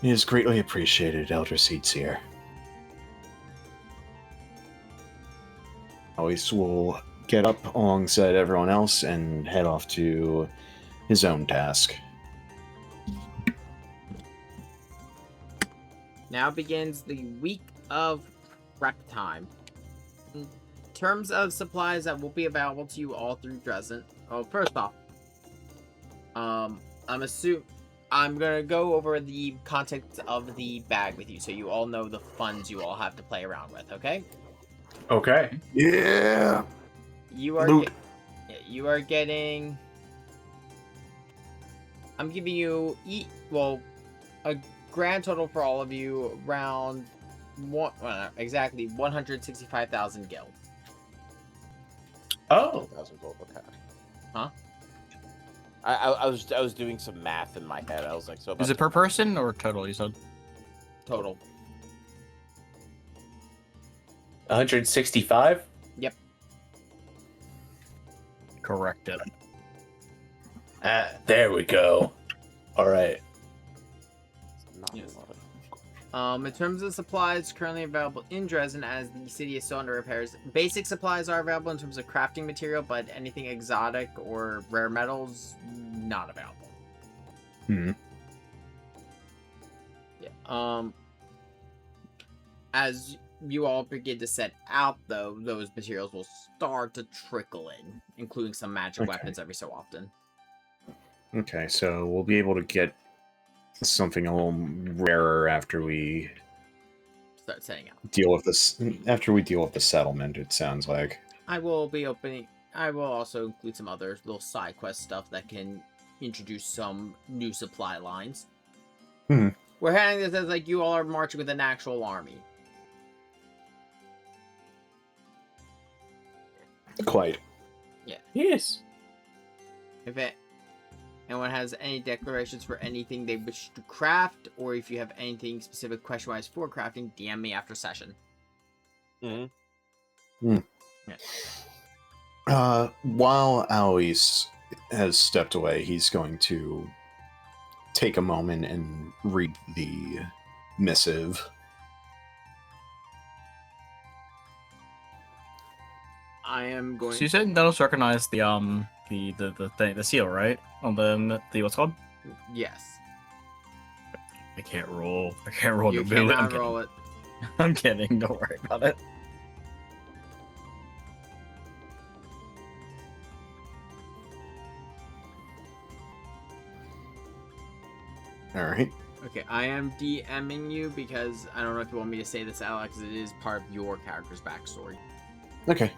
It is greatly appreciated, Elder Seats here. Always will get up alongside everyone else and head off to his own task. Now begins the week of prep time. In terms of supplies that will be available to you all through Dresden. Oh, first off, I'm gonna go over the contents of the bag with you, so you all know the funds you all have to play around with. Okay? Okay. Yeah! You are Loot. you are getting. I'm giving you a grand total for all of you around exactly 165,000 gil. Oh, 1,000 gold. Okay. Huh? I was doing some math in my head. I was like, so Is it per person or total? You said. Total. 165? Yep. Corrected. There we go. All right. Not Yes. a lot of- In terms of supplies currently available in Dresden, as the city is still under repairs, basic supplies are available in terms of crafting material, but anything exotic or rare metals, not available. Yeah. As you all begin to set out, though, those materials will start to trickle in, including some magic Okay. weapons every so often. Okay, so we'll be able to get something a little rarer after we Start setting out. deal with this. After we deal with the settlement, it sounds like. I will also include some other little side quest stuff that can introduce some new supply lines. Mhm. We're handling this as like you all are marching with an actual army. Quite. Yes. If anyone has any declarations for anything they wish to craft, or if you have anything specific question-wise for crafting, DM me after session. While Alois has stepped away, he's going to take a moment and read the missive. I am going. So you said that'll recognize the thing, the seal, right? On the what's it called? Yes. I can't roll. You to do it. I'm cannot kidding. roll it. I'm kidding. Don't worry about it. All right. Okay, I am DMing you because I don't know if you want me to say this out loud because it is part of your character's backstory. Okay.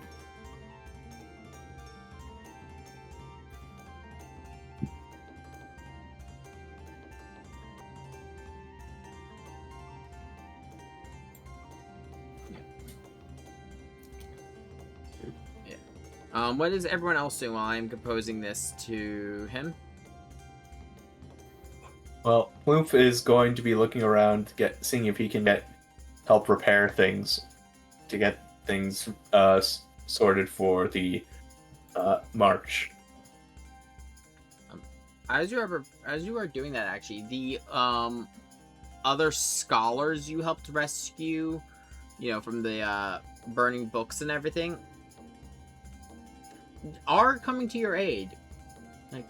What is everyone else doing while I'm composing this to him? Well, Ploomp is going to be looking around, seeing if he can help repair things, to get things sorted for the march. As you are doing that, actually, the other scholars you helped rescue, from the burning books and everything, are coming to your aid. Like,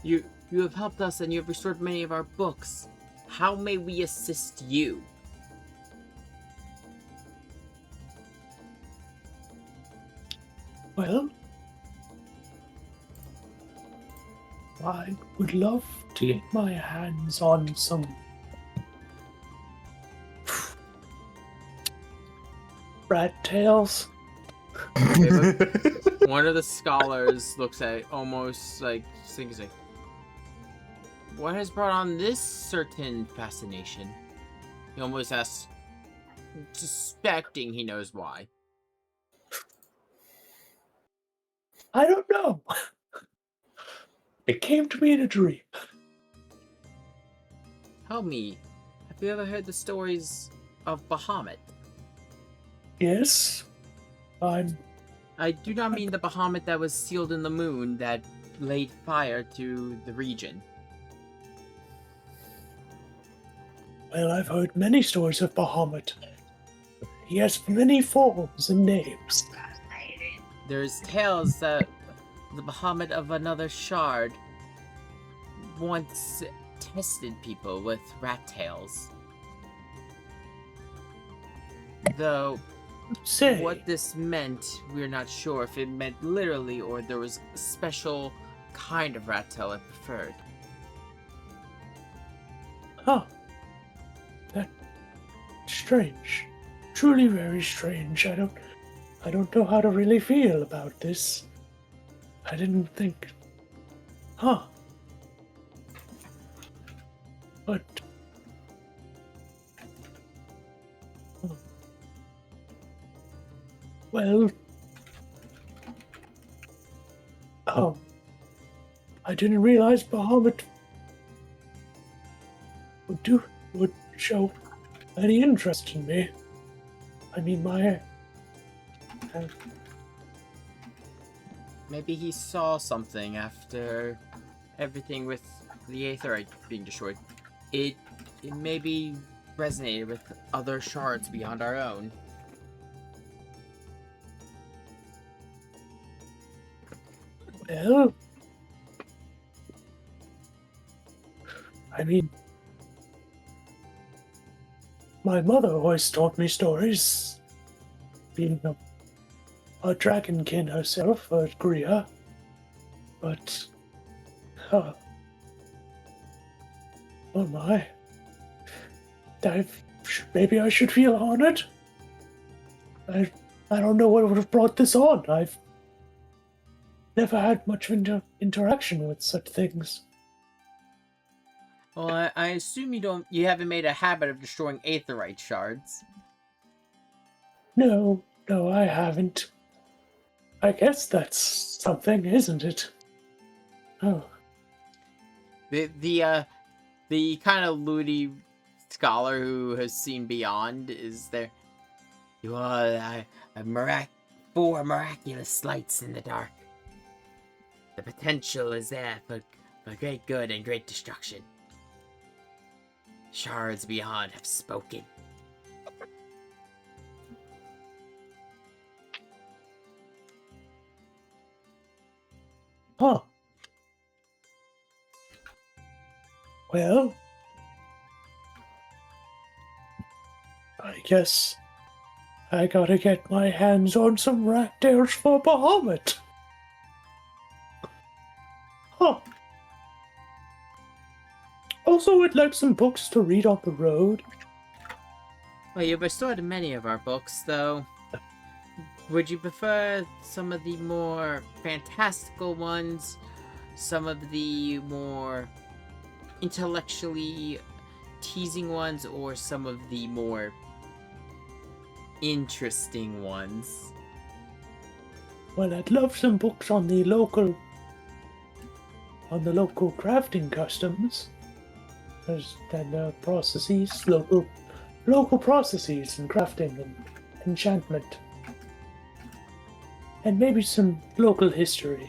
you have helped us and you have restored many of our books. How may we assist you? Well, I would love to get my hands on some rat tails. One of the scholars looks at it almost like thinking, what has brought on this certain fascination? He almost asks, suspecting he knows why. I don't know. It came to me in a dream. Tell me, have you ever heard the stories of Bahamut? Yes, I do not mean the Bahamut that was sealed in the moon that laid fire to the region. Well, I've heard many stories of Bahamut. He has many forms and names. There's tales that the Bahamut of another shard once tested people with rat tails. Though Say, what this meant, we're not sure if it meant literally or there was a special kind of rat tail it preferred. huh? That's strange. Truly very strange. I don't know how to really feel about this. I didn't think. Huh. But. Well. I didn't realize Bahamut would show any interest in me. I mean, Maybe he saw something after everything with the Aetherite being destroyed. It maybe resonated with other shards beyond our own. Well, I mean, my mother always told me stories, being a dragonkin herself, a Gria, but, oh my, maybe I should feel honored. I don't know what would have brought this on. I've never had much interaction with such things. Well, I assume you haven't made a habit of destroying Aetherite shards. No, I haven't. I guess that's something, isn't it? Oh. The kind of loony scholar who has seen beyond is there. You are four miraculous lights in the dark. The potential is there for great good and great destruction. Shards beyond have spoken. Huh. Well, I guess I gotta get my hands on some rat tails for Bahamut. Huh. Also, I'd like some books to read on the road. Well, you've restored many of our books, though. Would you prefer some of the more fantastical ones, some of the more intellectually teasing ones, or some of the more interesting ones? Well, I'd love some books on the local crafting customs. And processes, local processes in crafting and enchantment. And maybe some local history.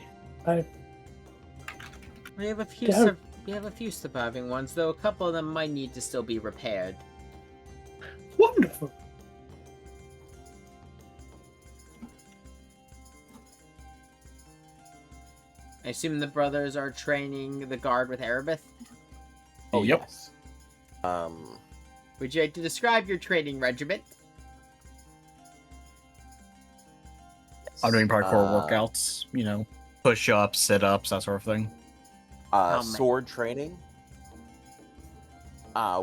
We have a few Dar- we have a few surviving ones, though a couple of them might need to still be repaired. Wonderful. I assume the brothers are training the guard with Erebeth? Oh, Yep. yes. Would you like to describe your training regiment? I'm doing parkour Uh, workouts, push-ups, sit-ups, that sort of thing. How many? Sword training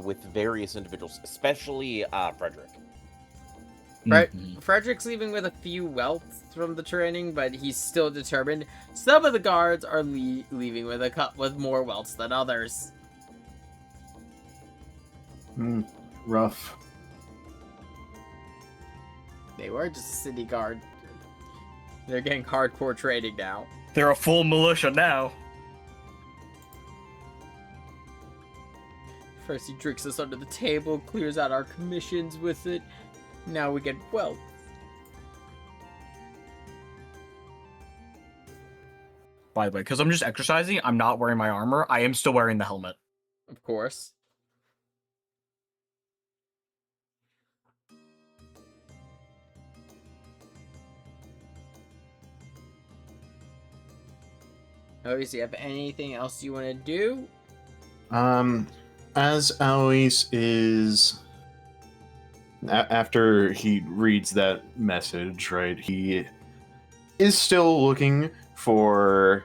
with various individuals, especially Frederick. Mhm. Frederick's leaving with a few welts from the training, but he's still determined. Some of the guards are leaving with more welts than others. Rough. They were just a city guard. They're getting hardcore training now. They're a full militia now. First he drinks us under the table, clears out our commissions with it. Now we get welts. By the way, because I'm just exercising, I'm not wearing my armor. I am still wearing the helmet. Of course. Alois, do you have anything else you want to do? As Alois is after he reads that message, right? He is still looking for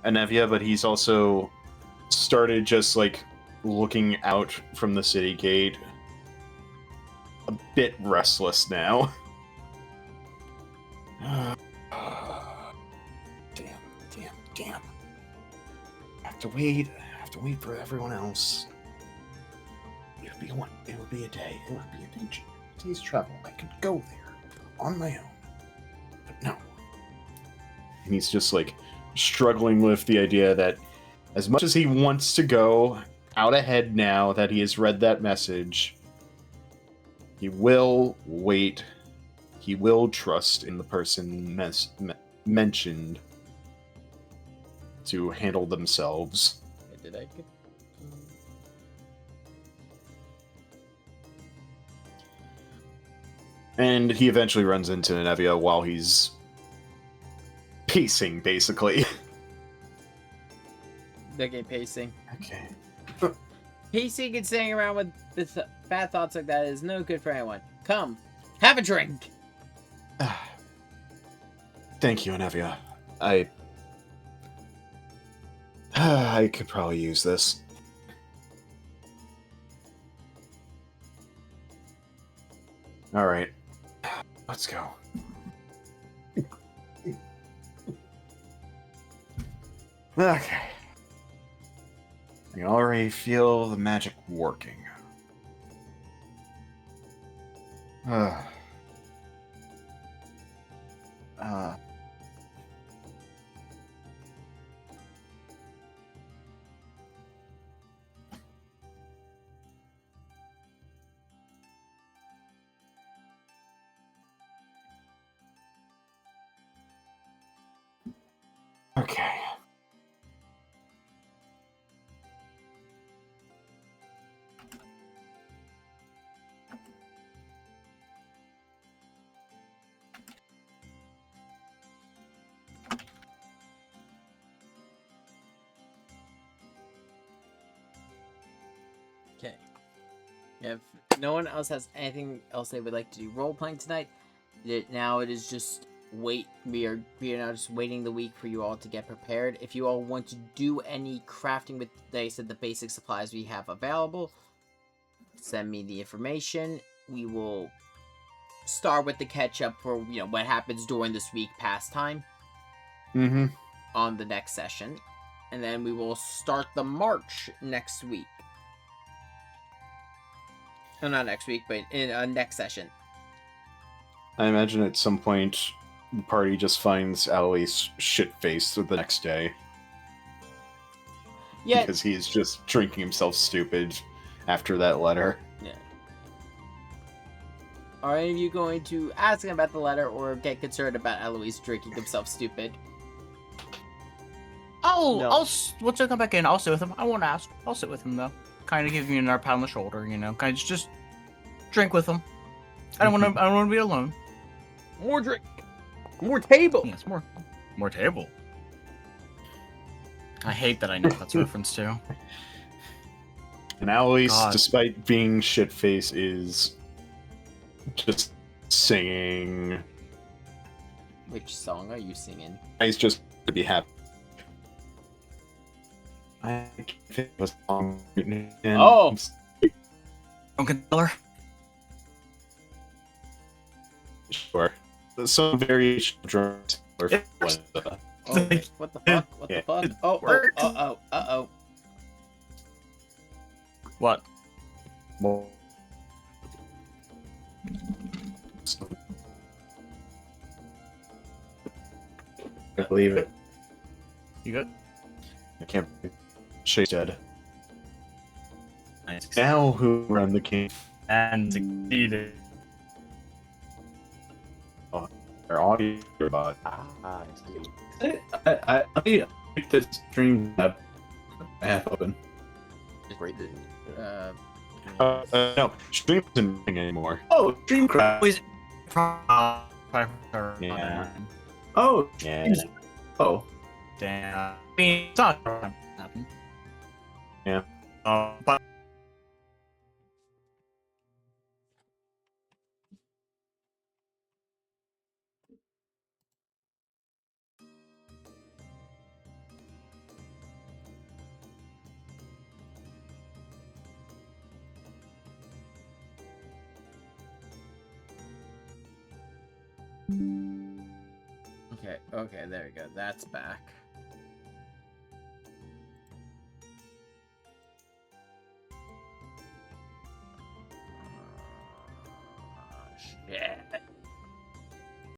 Anevia, but he's also started just like looking out from the city gate, a bit restless now. Damn. I have to wait for everyone else. It would be a day's travel. I could go there on my own. But no. And he's just like struggling with the idea that as much as he wants to go out ahead now that he has read that message, he will wait. He will trust in the person mentioned to handle themselves. Did I get... And he eventually runs into Nevia while he's pacing, basically. Okay, pacing. Okay. Pacing and staying around with bad thoughts like that is no good for anyone. Come, have a drink! Thank you, Anevia. I could probably use this. All right, let's go. Okay. I can already feel the magic working. Okay. Okay. If no one else has anything else they would like to do role playing tonight, now it is just wait. We are now just waiting the week for you all to get prepared. If you all want to do any crafting with, like I said, the basic supplies we have available, send me the information. We will start with the catch up for what happens during this week past time. Mm-hmm. On the next session, and then we will start the march next week. No, not next week, but in next session. I imagine at some point the party just finds Alois shit-faced the next day Yeah, because he's just drinking himself stupid after that letter. are any of you going to ask him about the letter or get concerned about Eloise drinking himself stupid? No. Once I come back in, I'll sit with him. I won't ask. I'll sit with him though. Kind of give me another pat on the shoulder, you know. Kind of just drink with him. I don't want to. I don't want to be alone. More drink! More table! Yes, more table. I hate that I know what that's a reference to. And Alois, God. despite being shit-faced, is just singing. Which song are you singing? He's just to be happy. I can't think of a song. Oh! Drunken Teller. Sure. Some variation of drums. Oh, what the fuck? What the fuck? Uh-oh. What? Well, I believe it. You good? I can't. Shay's dead. Nice. Now who run the king? And succeeded. Their audio robot. I see. I think this stream tab I have open. Great. No, stream isn't running anymore. Oh, stream crash. Yeah. Oh, Yeah. oh. Damn. I mean, it's not gonna happen. Yeah. But Okay, there we go. That's back. Shit.